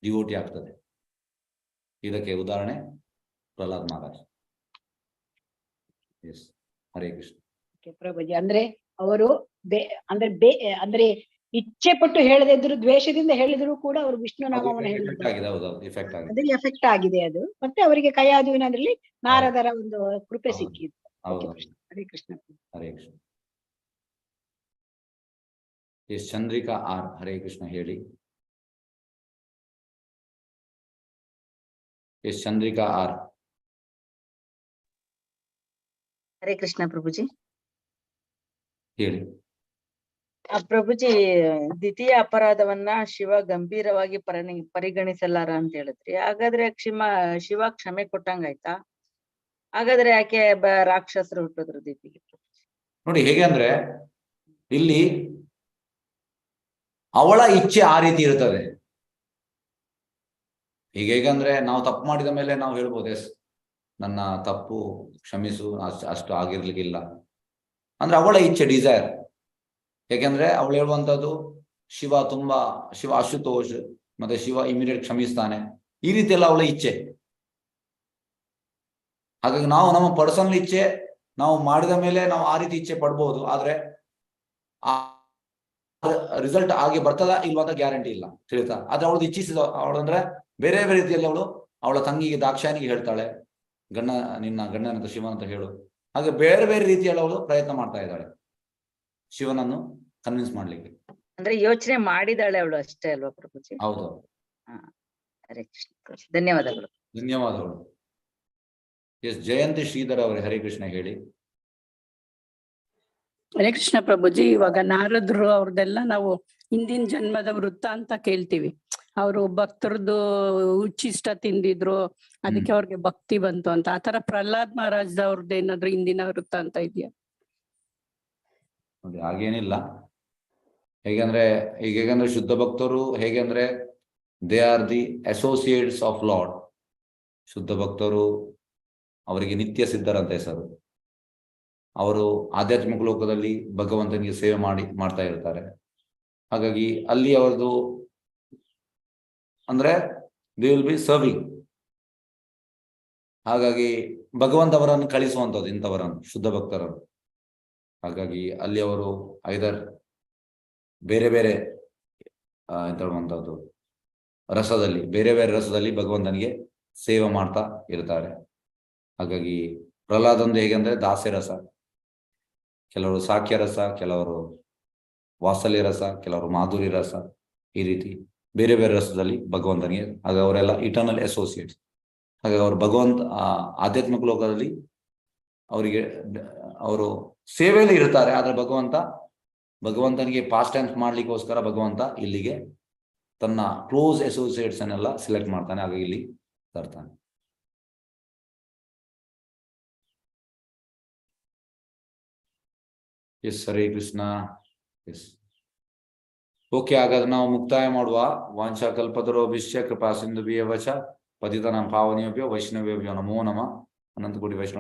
ಡಿವೋಟಿ ಆಗ್ತದೆ. ಇದಕ್ಕೆ ಉದಾಹರಣೆ ಪ್ರಹ್ಲಾದ್ ಮಹಾರಾಜ್. ಎಸ್, ಹರೇ ಕೃಷ್ಣ. ಪ್ರಭುಜಿ, ಅಂದ್ರೆ ಅವರು ಅಂದ್ರೆ ಇಚ್ಛೆ ಪಟ್ಟು ಹೇಳದೇ ಇದ್ರು, ದ್ವೇಷದಿಂದ ಹೇಳಿದ್ರು ಕೂಡ ಅವರು ವಿಷ್ಣು ನಾಮವನ್ನು ಹೇಳಿದ್ದಾರೆ. ಎಫೆಕ್ಟ್ ಆಗಿದೆ ಅದು. ಮತ್ತೆ ಅವರಿಗೆ ಕಯಾದುವಿನಲ್ಲಿ ನಾರದರ ಒಂದು ಕೃಪೆ ಸಿಕ್ಕಿದೆ. ಹರೇ ಕೃಷ್ಣ. ಹರೇ ಕೃಷ್ಣ. ಎಸ್, ಚಂದ್ರಿಕಾ ಆರ್, ಹರೇ ಕೃಷ್ಣ ಹೇಳಿ. Yes, Chandrika R. ಹರೇ ಕೃಷ್ಣ ಪ್ರಭುಜಿ. ಹೇಳಿ. ಪ್ರಭುಜಿ, ದ್ವಿತೀಯ ಅಪರಾಧವನ್ನ ಶಿವ ಗಂಭೀರವಾಗಿ ಪರಿಗಣಿಸಲಾರ ಅಂತ ಹೇಳಿದ್ರಿ. ಹಾಗಾದ್ರೆ ಶಿವ ಕ್ಷಮೆ ಕೊಟ್ಟಂಗಾಯ್ತಾ? ಹಾಗಾದ್ರೆ ಯಾಕೆ ರಾಕ್ಷಸರು ಹುಟ್ಟಿದ್ರು ದೀಪಿಗೆ? ನೋಡಿ ಹೇಗೆ ಅಂದ್ರೆ, ಇಲ್ಲಿ ಅವಳ ಇಚ್ಛೆ ಆ ರೀತಿ ಇರ್ತದೆ. ಈಗ ಹೇಗಂದ್ರೆ, ನಾವು ತಪ್ಪು ಮಾಡಿದ ಮೇಲೆ ನಾವು ಹೇಳ್ಬೋದು, ಎಸ್ ನನ್ನ ತಪ್ಪು ಕ್ಷಮಿಸು, ಅಷ್ಟು ಆಗಿರ್ಲಿಕ್ಕಿಲ್ಲ ಅಂದ್ರೆ ಅವಳ ಇಚ್ಛೆ, ಡಿಸೈರ್. ಯಾಕೆಂದ್ರೆ ಅವಳು ಹೇಳುವಂಥದ್ದು ಶಿವ ಅಶುತೋಷ್, ಮತ್ತೆ ಶಿವ ಇಮಿಡಿಯೇಟ್ ಕ್ಷಮಿಸ್ತಾನೆ, ಈ ರೀತಿ ಎಲ್ಲ ಅವಳ ಇಚ್ಛೆ. ಹಾಗಾಗಿ ನಾವು ನಮ್ಮ ಪರ್ಸನಲ್ ಇಚ್ಛೆ ನಾವು ಮಾಡಿದ ಮೇಲೆ ನಾವು ಆ ರೀತಿ ಇಚ್ಛೆ ಪಡ್ಬೋದು, ಆದ್ರೆ ಆ ರಿಸಲ್ಟ್ ಆಗಿ ಬರ್ತದ ಇಲ್ವಾ ಅಂತ ಗ್ಯಾರಂಟಿ ಇಲ್ಲ, ತಿಳಿತಾ? ಆದ್ರೆ ಅವಳು ಇಚ್ಛಿಸಿದ ಅವಳಂದ್ರೆ ಬೇರೆ ಬೇರೆ ರೀತಿಯಲ್ಲಿ ಅವಳ ತಂಗಿಗೆ ದಾಕ್ಷಾಯಣಿಗೆ ಹೇಳ್ತಾಳೆ, ನಿನ್ನ ಗಂಡನಂತ ಶಿವನ್ ಅಂತ ಹೇಳು. ಹಾಗೆ ಬೇರೆ ಬೇರೆ ರೀತಿಯಲ್ಲಿ ಅವಳು ಪ್ರಯತ್ನ ಮಾಡ್ತಾ ಇದ್ದಾಳೆ ಶಿವನನ್ನು ಕನ್ವಿನ್ಸ್ ಮಾಡ್ಲಿಕ್ಕೆ. ಅಂದ್ರೆ ಯೋಚನೆ ಮಾಡಿದಾಳೆ ಅವಳು ಅಷ್ಟೇ ಅಲ್ವಾ ಪ್ರಭುಜಿ? ಹೌದು. ಹರೇ ಕೃಷ್ಣ. ಧನ್ಯವಾದಗಳು. ಧನ್ಯವಾದಗಳು. ಎಸ್, ಜಯಂತಿ ಶ್ರೀಧರ್ ಅವರೇ, ಹರೇ ಕೃಷ್ಣ ಹೇಳಿ. ಹರೇ ಕೃಷ್ಣ ಪ್ರಭುಜಿ. ಇವಾಗ ನಾರದ್ರು ಅವ್ರದ್ದೆಲ್ಲ ನಾವು ಹಿಂದಿನ ಜನ್ಮದ ವೃತ್ತ ಅಂತ ಕೇಳ್ತೀವಿ. ಅವರು ಭಕ್ತರದ್ದು ಉಚ್ಚಿಷ್ಟ ತಿಂದಿದ್ರು, ಅದಕ್ಕೆ ಅವ್ರಿಗೆ ಭಕ್ತಿ ಬಂತು ಅಂತ. ಆತರ ಪ್ರಹ್ಲಾದ್ ಮಹಾರಾಜ್ ಅವ್ರದ್ದು ಏನಾದ್ರು ಹಿಂದಿನ ವೃತ್ತ ಅಂತ ಇದೆಯಾ? ನೋಡಿ, ಹಾಗೇನಿಲ್ಲ. ಹೇಗಂದ್ರೆ ಹೇಗಂದ್ರೆ ಶುದ್ಧ ಭಕ್ತರು ಹೇಗೆಂದ್ರೆ they are the associates of lord. ಶುದ್ಧ ಭಕ್ತರು ಅವರಿಗೆ ನಿತ್ಯ ಸಿದ್ಧರಂತ ಹೆಸರು. ಅವರು ಆಧ್ಯಾತ್ಮಿಕ ಲೋಕದಲ್ಲಿ ಭಗವಂತನಿಗೆ ಸೇವೆ ಮಾಡ್ತಾ ಇರ್ತಾರೆ. ಹಾಗಾಗಿ ಅಲ್ಲಿ ಅವರದು ಅಂದ್ರೆ ದೇ ವಿಲ್ ಬಿ ಸರ್ವಿಂಗ್. ಹಾಗಾಗಿ ಭಗವಂತ ಅವರನ್ನು ಕಳಿಸುವಂಥದ್ದು ಇಂಥವರನ್ನು, ಶುದ್ಧ ಭಕ್ತರನ್ನು. ಹಾಗಾಗಿ ಅಲ್ಲಿ ಅವರು ಐದರ್ ಬೇರೆ ಬೇರೆ ಎಂತ ಹೇಳುವಂಥದ್ದು ರಸದಲ್ಲಿ, ಬೇರೆ ಬೇರೆ ರಸದಲ್ಲಿ ಭಗವಂತನಿಗೆ ಸೇವೆ ಮಾಡ್ತಾ ಇರ್ತಾರೆ. ಹಾಗಾಗಿ ಪ್ರಹ್ಲಾದಂದು ಹೇಗೆ ಅಂದ್ರೆ ದಾಸ್ಯ ರಸ, ಕೆಲವರು ಸಾಕ್ಯ ರಸ, ಕೆಲವರು ವಾತ್ಸಲ್ಯ ರಸ, ಕೆಲವರು ಮಾಧುರಿ ರಸ, ಈ ರೀತಿ ಬೇರೆ ಬೇರೆ ರಸದಲ್ಲಿ ಭಗವಂತನಿಗೆ, ಹಾಗೆ ಅವರೆಲ್ಲ ಇಟರ್ನಲ್ ಅಸೋಸಿಯೇಟ್ಸ್. ಹಾಗಾಗಿ ಅವರು ಆಧ್ಯಾತ್ಮಿಕ ಲೋಕದಲ್ಲಿ ಅವರಿಗೆ ಅವರು ಸೇವೆಯಲ್ಲಿ ಇರ್ತಾರೆ. ಆದ್ರೆ ಭಗವಂತನಿಗೆ ಪಾಸ್ಟ್ ಟೈಮ್ಸ್ ಮಾಡ್ಲಿಕ್ಕೋಸ್ಕರ ಭಗವಂತ ಇಲ್ಲಿಗೆ ತನ್ನ ಕ್ಲೋಸ್ ಅಸೋಸಿಯೇಟ್ಸ್ ಅನ್ನೆಲ್ಲ ಸೆಲೆಕ್ಟ್ ಮಾಡ್ತಾನೆ, ಹಾಗಾಗಿ ಇಲ್ಲಿ ತರ್ತಾನೆ. Yes, Hare Krishna. Yes, okay. ಹಾಗಾದ್ರೆ ನಾವು ಮುಕ್ತಾಯ ಮಾಡುವ. ವಾಂಛಾ ಕಲ್ಪತರೋಭಿಶ್ಚ ಕೃಪಾ ಸಿಂಧುಭ್ಯೇವ ಚ ಪತಿತಾನಾಂ ಪಾವನೇಭ್ಯೋ ವೈಷ್ಣವೇಭ್ಯೋ ನಮೋ ನಮಃ. ಅನಂತ ಕೋಟಿ ವೈಷ್ಣವ